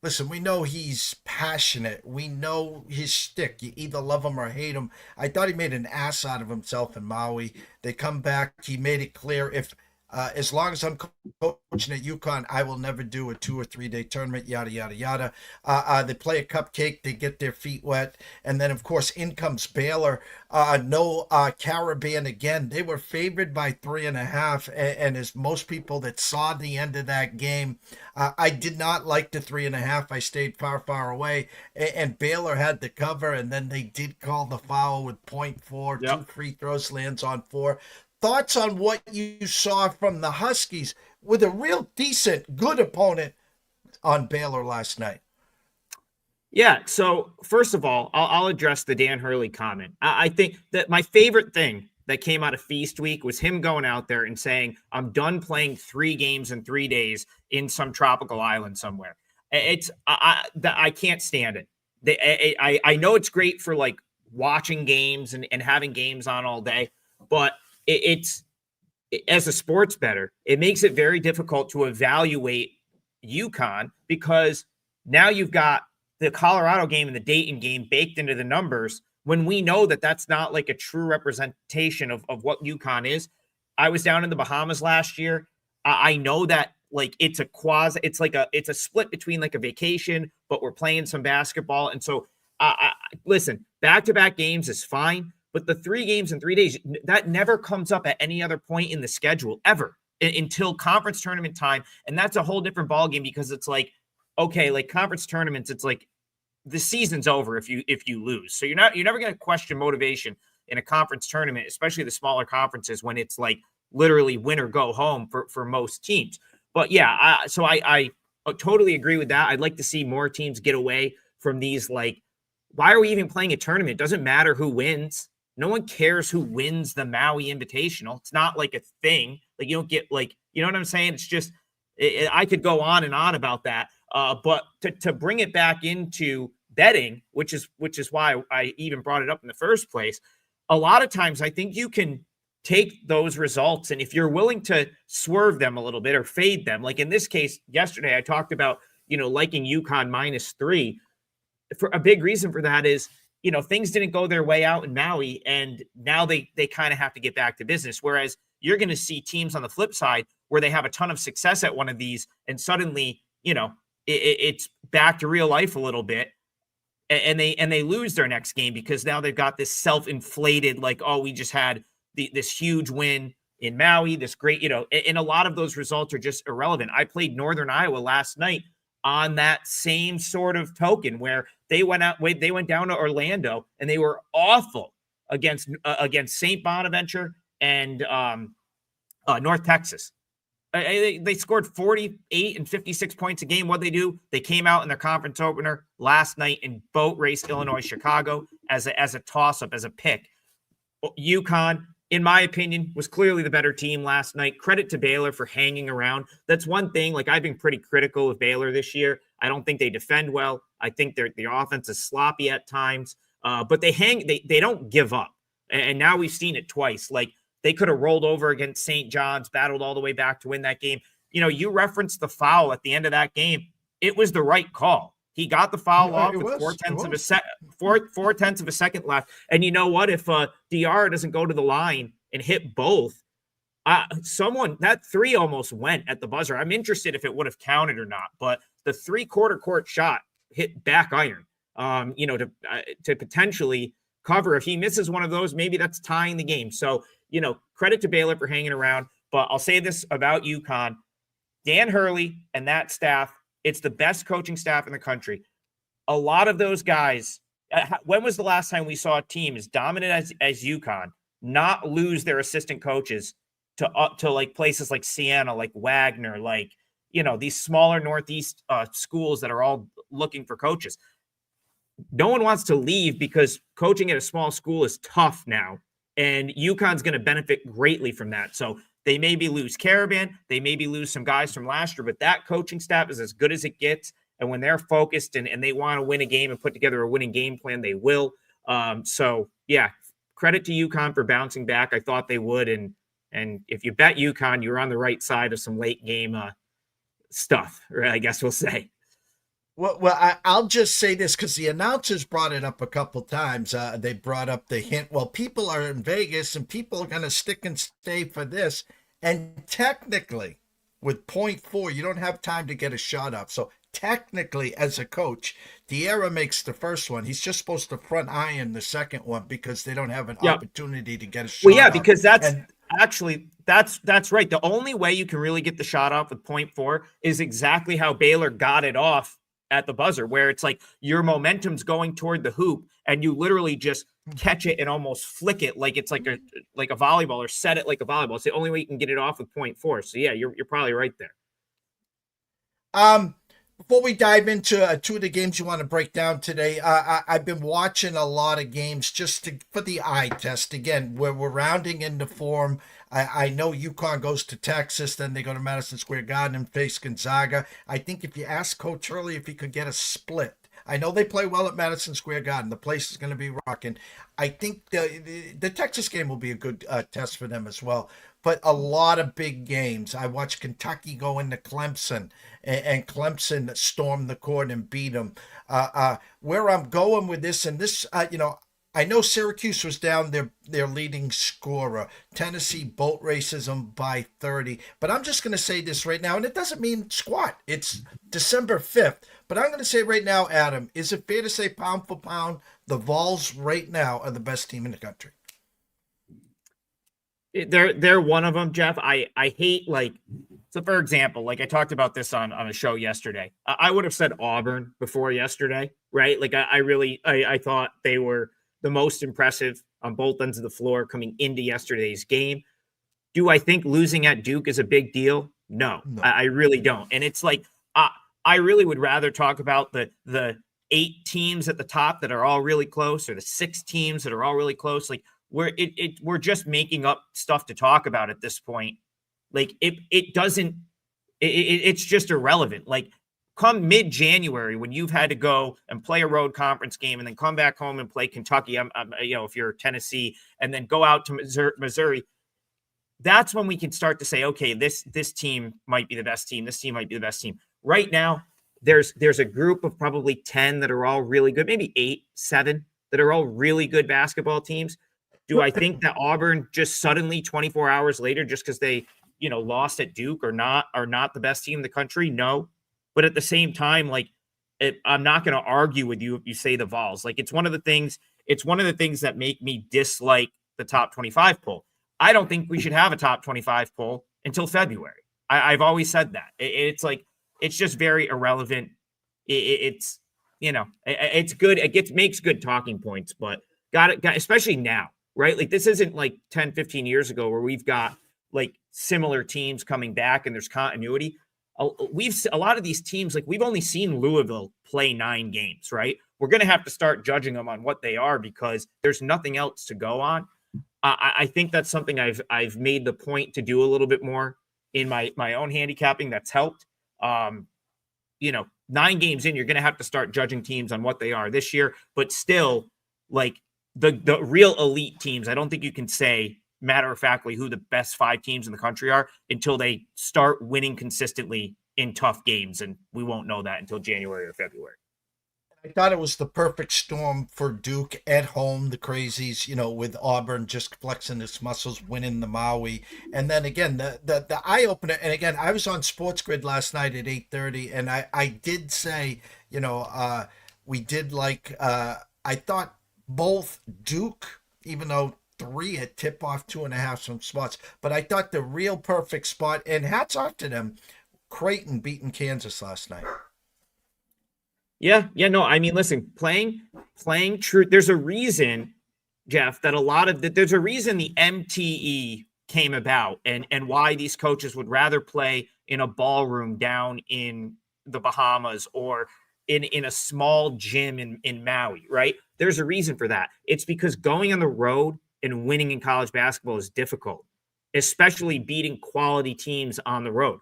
Listen, we know he's passionate. We know his shtick. You either love him or hate him. I thought he made an ass out of himself in Maui. They come back. He made it clear, if as long as I'm coaching at UConn, I will never do a 2 or 3 day tournament, yada, yada, yada. They play a cupcake. They get their feet wet. And then, of course, in comes Baylor. No Caribbean again. They were favored by 3.5. And as most people that saw the end of that game, I did not like the 3.5. I stayed far, far away. And Baylor had the cover. And then they did call the foul with 0.4. Yep. 2 free throws, lands on 4. Thoughts on what you saw from the Huskies with a real decent, good opponent on Baylor last night? Yeah, so first of all, I'll address the Dan Hurley comment. I think that my favorite thing that came out of Feast Week was him going out there and saying, I'm done playing 3 games in 3 days in some tropical island somewhere. I can't stand it. I know it's great for like watching games and having games on all day, but it's as a sports bettor, it makes it very difficult to evaluate UConn because now you've got the Colorado game and the Dayton game baked into the numbers when we know that that's not like a true representation of what UConn is. I was down in the Bahamas last year. I know that like it's a split between like a vacation, but we're playing some basketball. And so listen, back-to-back games is fine, but the 3 games in 3 days, that never comes up at any other point in the schedule ever until conference tournament time. And that's a whole different ballgame because it's like, okay, like conference tournaments, it's like the season's over if you lose. So you're never going to question motivation in a conference tournament, especially the smaller conferences when it's like literally win or go home for most teams. But yeah, so I totally agree with that. I'd like to see more teams get away from these. Like, why are we even playing a tournament? It doesn't matter who wins. No one cares who wins the Maui Invitational. It's not like a thing. Like you don't get like, you know what I'm saying? It's just, I could go on and on about that. But to bring it back into betting, which is why I even brought it up in the first place. A lot of times I think you can take those results, and if you're willing to swerve them a little bit or fade them, like in this case, yesterday I talked about, liking UConn -3. For a big reason for that is, things didn't go their way out in Maui, and now they kind of have to get back to business. Whereas you're going to see teams on the flip side where they have a ton of success at one of these, and suddenly, it's back to real life a little bit. And they lose their next game because now they've got this self-inflated, like, oh, we just had this huge win in Maui, this great, and a lot of those results are just irrelevant. I played Northern Iowa last night on that same sort of token where they went down to Orlando and they were awful against St. Bonaventure and North Texas. They scored 48 and 56 points a game. What they do? They came out in their conference opener last night and boat raced Illinois, Chicago as a toss-up, as a pick. UConn, in my opinion, was clearly the better team last night. Credit to Baylor for hanging around. That's one thing. Like, I've been pretty critical of Baylor this year. I don't think they defend well. I think their offense is sloppy at times. But they don't give up. And now we've seen it twice. Like, they could have rolled over against St. John's, battled all the way back to win that game. You referenced the foul at the end of that game. It was the right call. He got the foul off with 4/10 of a second left. And you know what? If DR doesn't go to the line and hit both, that 3 almost went at the buzzer. I'm interested if it would have counted or not. But the 3/4 court shot hit back iron, to potentially cover. If he misses one of those, maybe that's tying the game. So, credit to Baylor for hanging around. But I'll say this about UConn. Dan Hurley and that staff, it's the best coaching staff in the country. A lot of those guys, when was the last time we saw a team as dominant as UConn not lose their assistant coaches to like places like Siena, like Wagner, like, these smaller Northeast schools that are all looking for coaches? No one wants to leave because coaching at a small school is tough now. And UConn's going to benefit greatly from that. So they maybe lose Caravan. They maybe lose some guys from last year, but that coaching staff is as good as it gets. And when they're focused and they want to win a game and put together a winning game plan, they will. So, yeah, credit to UConn for bouncing back. I thought they would. And if you bet UConn, you're on the right side of some late game stuff, or I guess we'll say. Well, I'll just say this because the announcers brought it up a couple times. They brought up the hint. Well, people are in Vegas and people are going to stick and stay for this. And technically, with 0.4, you don't have time to get a shot up. So technically, as a coach, Diarra makes the first one. He's just supposed to front iron the second one because they don't have an opportunity to get a shot. Well, yeah, up. because that's right. The only way you can really get the shot off with 0.4 is exactly how Baylor got it off at the buzzer, where it's like your momentum's going toward the hoop and you literally just catch it and almost flick it like it's like a volleyball, or set it like a volleyball. It's the only way you can get it off with 0.4. So yeah, you're probably right there. Before we dive into 2 of the games you want to break down today, I've been watching a lot of games just for the eye test. Again, we're rounding into form. I know UConn goes to Texas, then they go to Madison Square Garden and face Gonzaga. I think if you ask Coach Hurley if he could get a split, I know they play well at Madison Square Garden. The place is going to be rocking. I think the Texas game will be a good test for them as well. But a lot of big games. I watched Kentucky go into Clemson, and Clemson storm the court and beat them. Where I'm going with this, and this, I know Syracuse was down their leading scorer. Tennessee boat races them by 30. But I'm just going to say this right now, and it doesn't mean squat. It's December 5th. But I'm going to say right now, Adam, is it fair to say pound for pound, the Vols right now are the best team in the country? They're one of them, Jeff. I hate, like, so for example, like I talked about this on a show yesterday. I would have said Auburn before yesterday, right? Like I thought they were the most impressive on both ends of the floor coming into yesterday's game. Do I think losing at Duke is a big deal? No. I really don't. And it's like I really would rather talk about the 8 teams at the top that are all really close, or the 6 teams that are all really close. Like we're just making up stuff to talk about at this point. Like it's just irrelevant. Like come mid-January, when you've had to go and play a road conference game and then come back home and play Kentucky, if you're Tennessee, and then go out to Missouri, that's when we can start to say, okay, this team might be the best team. This team might be the best team. Right now, there's a group of probably 10 that are all really good, maybe 8, 7 that are all really good basketball teams. Do I think that Auburn just suddenly 24 hours later, just because they, lost at Duke are not the best team in the country? No. But at the same time, like I'm not going to argue with you if you say the Vols. Like it's one of the things that make me dislike the top 25 poll. I don't think we should have a top 25 poll until February. I've always said that. It's like, it's just very irrelevant. It's good. It makes good talking points, but got especially now, right? Like this isn't like 10, 15 years ago where we've got like similar teams coming back and there's continuity. A lot of these teams, like we've only seen Louisville play 9 games, right? We're going to have to start judging them on what they are because there's nothing else to go on. I think that's something I've made the point to do a little bit more in my own handicapping. That's helped. 9 games in, you're going to have to start judging teams on what they are this year, but still like the real elite teams, I don't think you can say matter-of-factly who the best 5 teams in the country are until they start winning consistently in tough games, and we won't know that until January or February. I thought it was the perfect storm for Duke at home, the Crazies, with Auburn just flexing its muscles, winning the Maui. And then again, the eye-opener, and again, I was on Sports Grid last night at 8:30, and I did say, we did like, I thought both Duke, even though 3 at tip-off, 2.5 some spots, but I thought the real perfect spot, and hats off to them, Creighton beating Kansas last night. Yeah, no, I mean, listen, playing true. There's a reason, Jeff, there's a reason the MTE came about and why these coaches would rather play in a ballroom down in the Bahamas or in a small gym in Maui, right? There's a reason for that. It's because going on the road and winning in college basketball is difficult, especially beating quality teams on the road.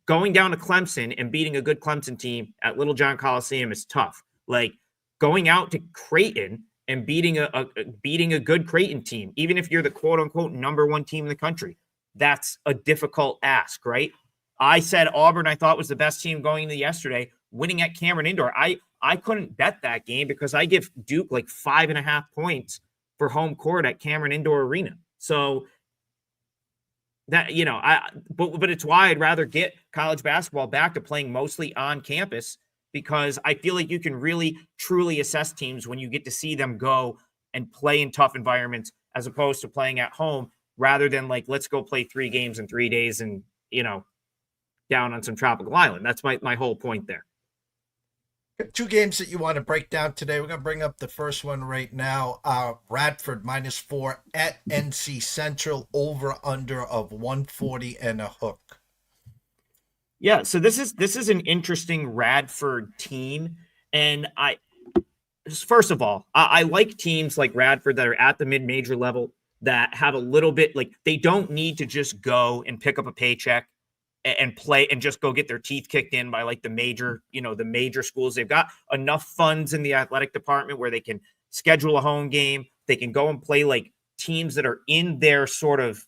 Going down to Clemson and beating a good Clemson team at Little John Coliseum is tough. Like going out to Creighton and beating a good Creighton team, even if you're the quote unquote number 1 team in the country, that's a difficult ask, right? I said Auburn I thought was the best team going into yesterday, winning at Cameron Indoor. I couldn't bet that game because I give Duke like 5.5 points for home court at Cameron Indoor Arena. So that, but it's why I'd rather get college basketball back to playing mostly on campus, because I feel like you can really truly assess teams when you get to see them go and play in tough environments as opposed to playing at home, rather than like, let's go play 3 games in 3 days and, down on some tropical island. That's my whole point there. 2 games that you want to break down today. We're going to bring up the first one right now. Radford -4 at NC Central, over under of 140 and a hook. Yeah, so this is an interesting Radford team, and first of all, I like teams like Radford that are at the mid-major level that have a little bit, like, they don't need to just go and pick up a paycheck and play and just go get their teeth kicked in by like the major schools. They've got enough funds in the athletic department where they can schedule a home game. They can go and play like teams that are in their sort of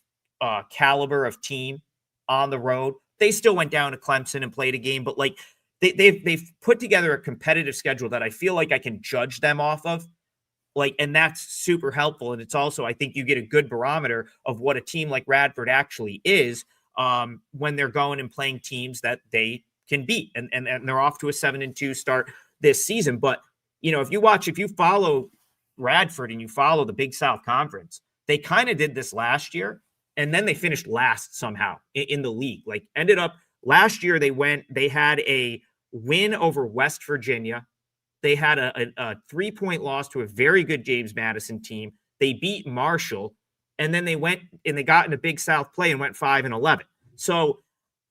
caliber of team on the road. They still went down to Clemson and played a game, but like they've put together a competitive schedule that I feel like I can judge them off of. Like, and that's super helpful. And it's also, I think you get a good barometer of what a team like Radford actually is when they're going and playing teams that they can beat. And they're off to a 7-2 start this season. But, if you follow Radford and you follow the Big South Conference, they kind of did this last year. And then they finished last somehow in the league. Like, ended up last year, they had a win over West Virginia. They had a 3-point loss to a very good James Madison team. They beat Marshall, and then they went and they got into Big South play and went 5-11. So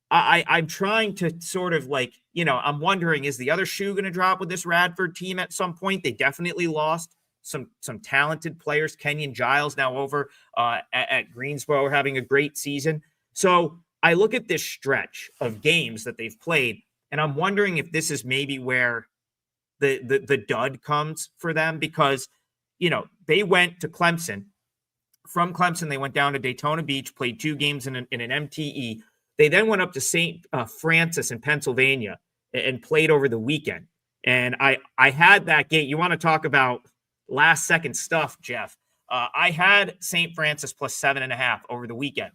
I'm trying to sort of I'm wondering, is the other shoe going to drop with this Radford team at some point? They definitely lost some talented players. Kenyon Giles now over at Greensboro having a great season. So I look at this stretch of games that they've played, and I'm wondering if this is maybe where the dud comes for them, because, they went to Clemson. From Clemson, they went down to Daytona Beach, played 2 games in an MTE. They then went up to St. Francis in Pennsylvania and played over the weekend. And I had that game. You want to talk about last second stuff, Jeff? I had St. Francis plus 7.5 over the weekend.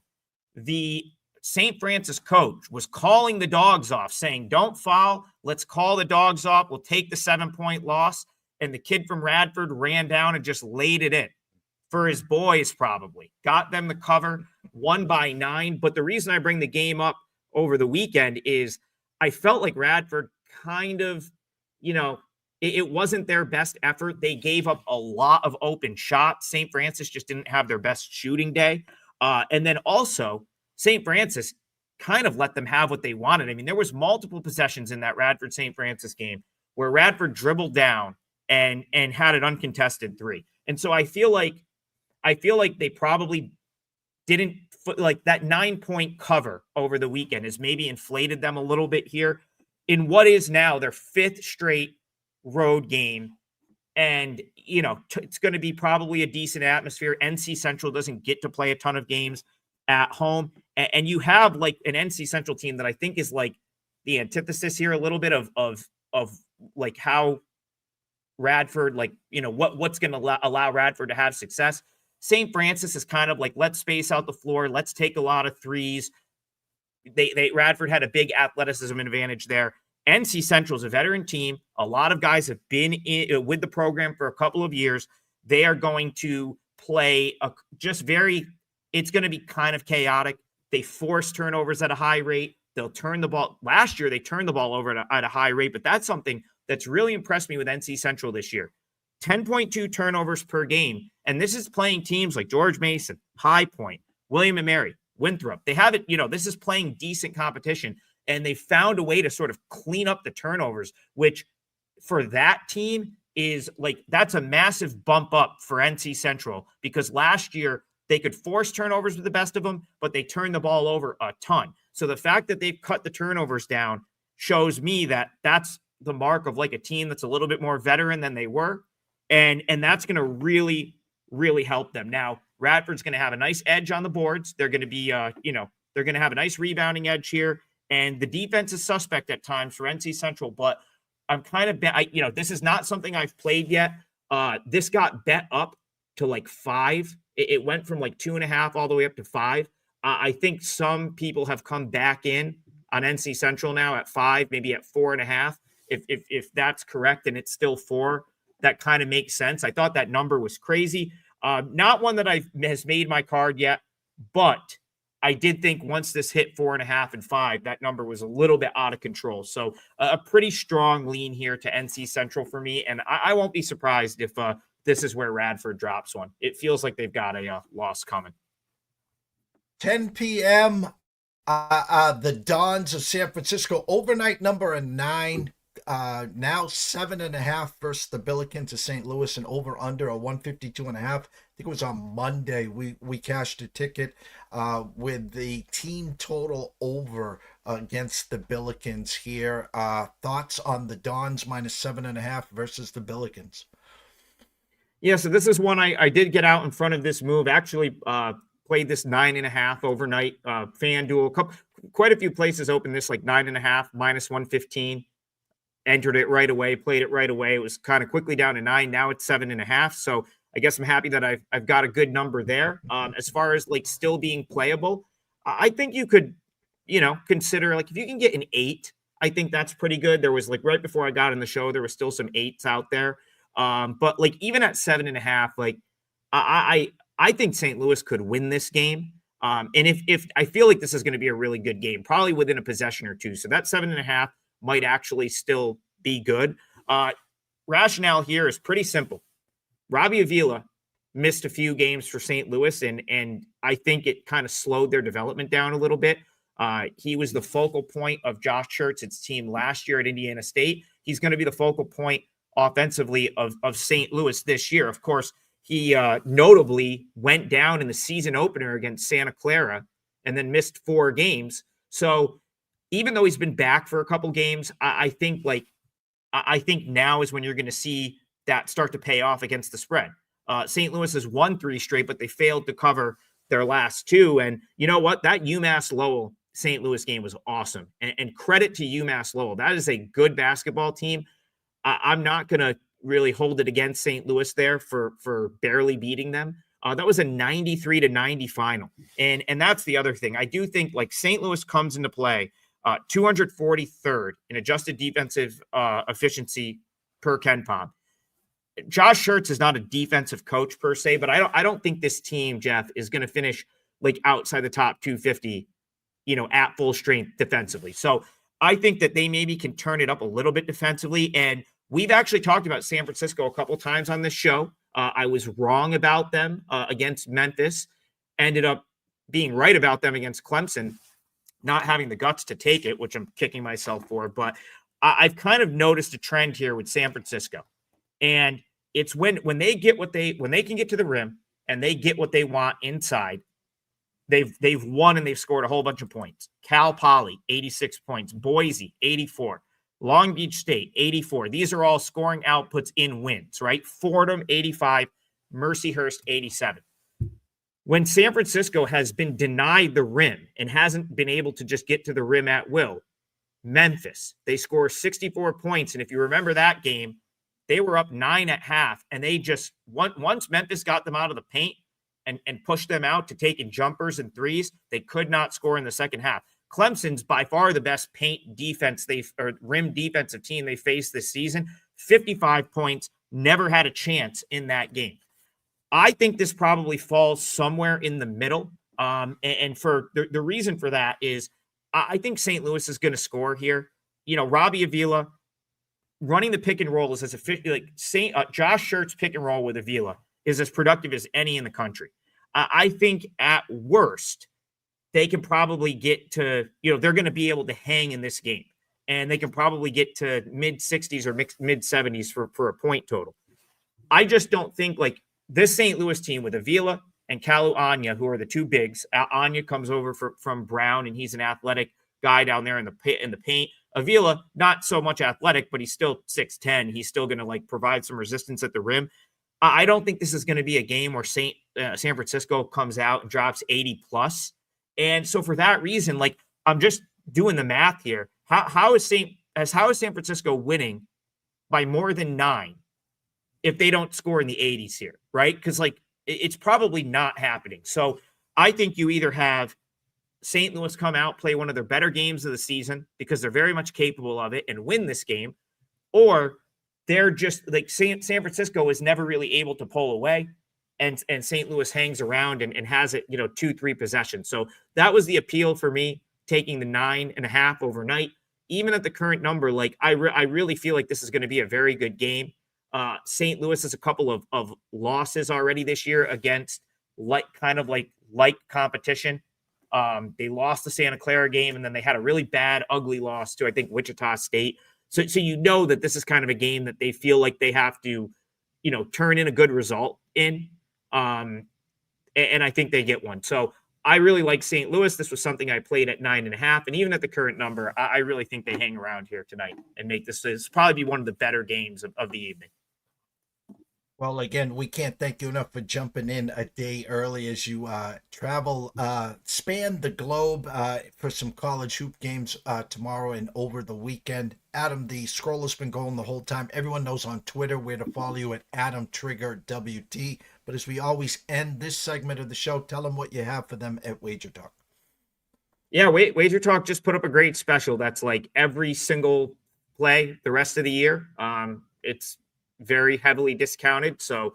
The St. Francis coach was calling the dogs off, saying, don't foul. Let's call the dogs off. We'll take the 7-point loss. And the kid from Radford ran down and just laid it in for his boys, probably. Got them the cover, won by 9. But the reason I bring the game up over the weekend is I felt like Radford kind of, it wasn't their best effort. They gave up a lot of open shots. St. Francis just didn't have their best shooting day. And then also, St. Francis kind of let them have what they wanted. I mean, there was multiple possessions in that Radford-St. Francis game where Radford dribbled down and had an uncontested 3. And so I feel like they probably didn't that 9-point cover over the weekend has maybe inflated them a little bit here in what is now their 5th straight road game. And, it's going to be probably a decent atmosphere. NC Central doesn't get to play a ton of games at home. And you have an NC Central team that I think is the antithesis here, a little bit of how Radford, what's going to allow Radford to have success. St. Francis is kind of let's space out the floor. Let's take a lot of threes. Radford had a big athleticism advantage there. NC Central is a veteran team. A lot of guys have been with the program for a couple of years. They are going to play it's going to be kind of chaotic. They force turnovers at a high rate. They'll turn the ball. Last year, they turned the ball over at a high rate, but that's something that's really impressed me with NC Central this year. 10.2 turnovers per game. And this is playing teams like George Mason, High Point, William & Mary, Winthrop. They haven't, this is playing decent competition, and they found a way to sort of clean up the turnovers, which for that team is that's a massive bump up for NC Central, because last year they could force turnovers with the best of them, but they turned the ball over a ton. So the fact that they've cut the turnovers down shows me that that's the mark of a team that's a little bit more veteran than they were. And that's going to really, really help them. Now, Radford's going to have a nice edge on the boards. They're going to be, they're going to have a nice rebounding edge here. And the defense is suspect at times for NC Central, but I'm kind of, this is not something I've played yet. This got bet up to 5. It went from 2.5 all the way up to 5. I think some people have come back in on NC Central now at 5, maybe at 4.5. If that's correct and it's still 4, that kind of makes sense. I thought that number was crazy. Not one that has made my card yet, but I did think once this hit 4.5 and 5, that number was a little bit out of control. So a pretty strong lean here to NC Central for me. And I won't be surprised if this is where Radford drops one. It feels like they've got a loss coming. 10 p.m. The Dons of San Francisco, overnight number 9. Now 7.5 versus the Billikens of St. Louis, and over under a 152.5. I think it was on Monday. We cashed a ticket with the team total over against the Billikens here. Thoughts on the Dons minus 7.5 versus the Billikens? Yeah, so this is one I did get out in front of this move. Actually, played this 9.5 overnight. FanDuel, quite a few places open this 9.5 minus 115. entered it right away, played it right away. It was kind of quickly down to 9. Now it's 7.5. So I guess I'm happy that I've got a good number there. As far as like still being playable, I think you could, consider like if you can get an 8, I think that's pretty good. There was like right before I got in the show, there was still some 8s out there. But like even at 7.5, like I think St. Louis could win this game. And if I feel like this is going to be a really good game, probably within a possession or two. So that 7.5 might actually still be good. Rationale here is pretty simple. Robbie Avila missed a few games for St. Louis, and I think it kind of slowed their development down a little bit. He was the focal point of Josh Schertz's team last year at Indiana State. He's going to be the focal point offensively of St. Louis this year. Of course, he notably went down in the season opener against Santa Clara and then missed 4 games. So even though he's been back for a couple games, I think now is when you're going to see that start to pay off against the spread. St. Louis has won 3 straight, but they failed to cover their last 2. And you know what? That UMass Lowell St. Louis game was awesome. And credit to UMass Lowell. That is a good basketball team. I'm not going to really hold it against St. Louis there for barely beating them. That was a 93-90 final. And that's the other thing. I do think like St. Louis comes into play 243rd in adjusted defensive efficiency per KenPom. Josh Schertz is not a defensive coach per se, but I don't think this team, Jeff, is going to finish like outside the top 250, at full strength defensively. So I think that they maybe can turn it up a little bit defensively. And we've actually talked about San Francisco a couple times on this show. I was wrong about them against Memphis, ended up being right about them against Clemson, not having the guts to take it, which I'm kicking myself for. But I've kind of noticed a trend here with San Francisco. And it's when they get when they can get to the rim and they get what they want inside, they've won and they've scored a whole bunch of points. Cal Poly, 86 points. Boise, 84. Long Beach State, 84. These are all scoring outputs in wins, right? Fordham, 85. Mercyhurst, 87. When San Francisco has been denied the rim and hasn't been able to just get to the rim at will, Memphis, they score 64 points. And if you remember that game, they were up 9 at half, and they just once Memphis got them out of the paint and pushed them out to take in jumpers and threes, they could not score in the second half. Clemson's by far the best paint defense or rim defensive team they faced this season. 55 points, never had a chance in that game. I think this probably falls somewhere in the middle. And for the reason for that is I think St. Louis is going to score here. Robbie Avila running the pick and roll is as efficient. Like Josh Schertz pick and roll with Avila is as productive as any in the country. I think at worst, they can probably get to, they're going to be able to hang in this game. And they can probably get to mid 60s or mid 70s for a point total. I just don't think like this St. Louis team with Avila and Kalu Anya, who are the 2 bigs. Anya comes over from Brown, and he's an athletic guy down there in the paint. Avila, not so much athletic, but he's still 6'10". He's still going to like provide some resistance at the rim. I don't think this is going to be a game where San Francisco comes out and drops 80 plus. And so for that reason, like I'm just doing the math here. How is San Francisco winning by more than 9 if they don't score in the 80s here, right? Because like it's probably not happening. So I think you either have St. Louis come out, play one of their better games of the season because they're very much capable of it and win this game, or they're just like San Francisco is never really able to pull away, and St. Louis hangs around and has it, 2-3 possessions. So that was the appeal for me, taking the 9.5 overnight. Even at the current number, like I really feel like this is going to be a very good game. St. Louis has a couple of losses already this year against light competition. They lost the Santa Clara game, and then they had a really bad, ugly loss to, I think, Wichita State. So that this is kind of a game that they feel like they have to, turn in a good result in. And I think they get one. So I really like St. Louis. This was something I played at 9.5. And even at the current number, I really think they hang around here tonight and make this probably be one of the better games of the evening. Well, again, we can't thank you enough for jumping in a day early as you travel, span the globe for some college hoop games tomorrow and over the weekend. Adam, the scroll has been going the whole time. Everyone knows on Twitter where to follow you at Adam Trigger WT. But as we always end this segment of the show, tell them what you have for them at Wager Talk. Yeah, Wager Talk just put up a great special that's like every single play the rest of the year. It's very heavily discounted. So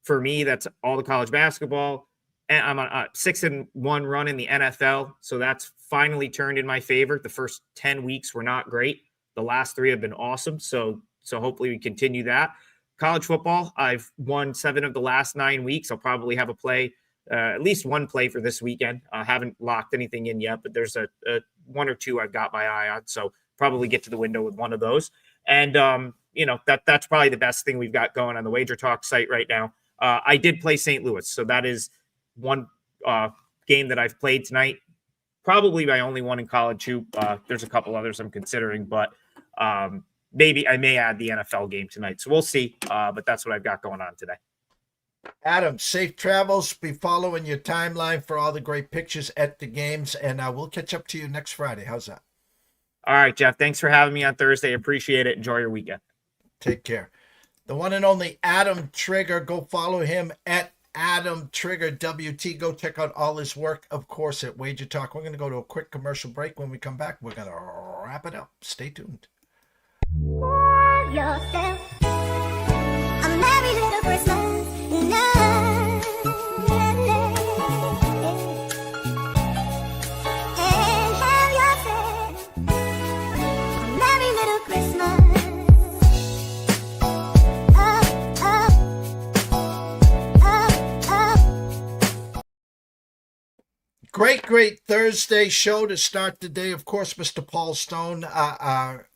for me, that's all the college basketball. And I'm on a 6-1 run in the NFL. So that's finally turned in my favor. The first 10 weeks were not great. The last 3 have been awesome. So hopefully we continue that. College football, I've won 7 of the last 9 weeks. I'll probably have a play, at least one play for this weekend. I haven't locked anything in yet, but there's a 1 or 2 I've got my eye on. So probably get to the window with one of those. And, that's probably the best thing we've got going on the Wager Talk site right now. I did play St. Louis. So that is one game that I've played tonight. Probably my only one in college hoop. There's a couple others I'm considering, but maybe I may add the NFL game tonight. So we'll see. But that's what I've got going on today. Adam, safe travels. Be following your timeline for all the great pictures at the games, and we'll catch up to you next Friday. How's that? All right, Jeff. Thanks for having me on Thursday. Appreciate it. Enjoy your weekend. Take care. The one and only Adam Trigger. Go follow him at Adam Trigger WT. Go check out all his work, of course, at Wager Talk. We're going to go to a quick commercial break. When we come back, we're going to wrap it up. Stay tuned. Yourself. A merry little Christmas night. And have yourself a merry little Christmas. Great Thursday show to start the day. Of course, Mr. Paul Stone.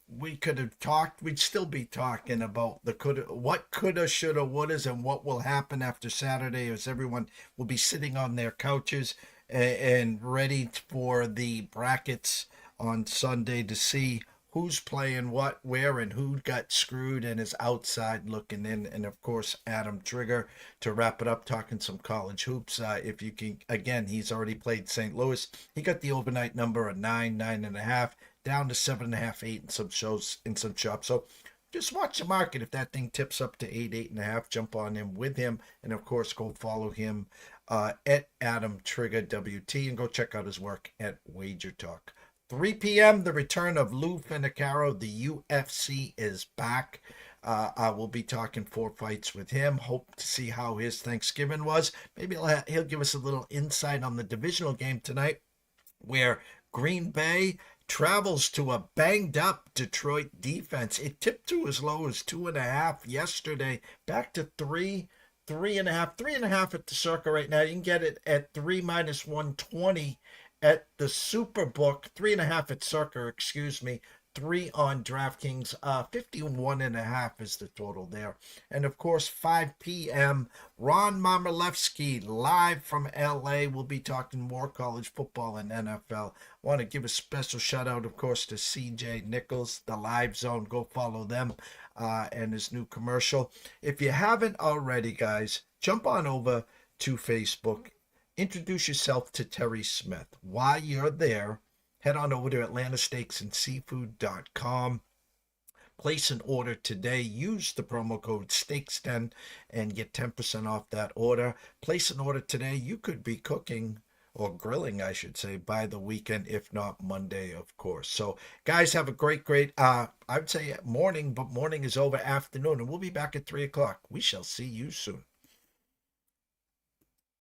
We could have talked. We'd still be talking about the what coulda, shoulda, wouldas, and what will happen after Saturday, as everyone will be sitting on their couches and ready for the brackets on Sunday to see who's playing what, where, and who got screwed and is outside looking in. And of course, Adam Trigger to wrap it up, talking some college hoops. If you can, again, he's already played St. Louis. He got the overnight number of 9.5, down to 7.5, 8 in some shows, in some shops. So just watch the market. If that thing tips up to 8, 8.5, jump on him with him. And of course, go follow him at Adam Trigger WT and go check out his work at Wager Talk. 3 p.m., the return of Lou Finicaro. The UFC is back. I will be talking 4 fights with him. Hope to see how his Thanksgiving was. Maybe he'll give us a little insight on the divisional game tonight, where Green Bay travels to a banged-up Detroit defense. It tipped to as low as 2.5 yesterday, back to 3, 3.5. 3.5 at the circa right now. You can get it at 3 minus 120 at the Superbook. 3.5 at circa, excuse me. 3 on DraftKings. 51.5 is the total there. And of course, 5 p.m. Ron Momorlewski live from LA. We'll be talking more college football and NFL. Want to give a special shout out, of course, to CJ Nichols, the Live Zone. Go follow them and his new commercial. If you haven't already, guys, jump on over to Facebook. Introduce yourself to Terry Smith. While you're there, head on over to AtlantaSteaksAndSeafood.com. Place an order today. Use the promo code STEAKS10 and get 10% off that order. Place an order today. You could be cooking or grilling, I should say, by the weekend, if not Monday, of course. So, guys, have a great, I would say morning, but morning is over, afternoon, and we'll be back at 3 o'clock. We shall see you soon.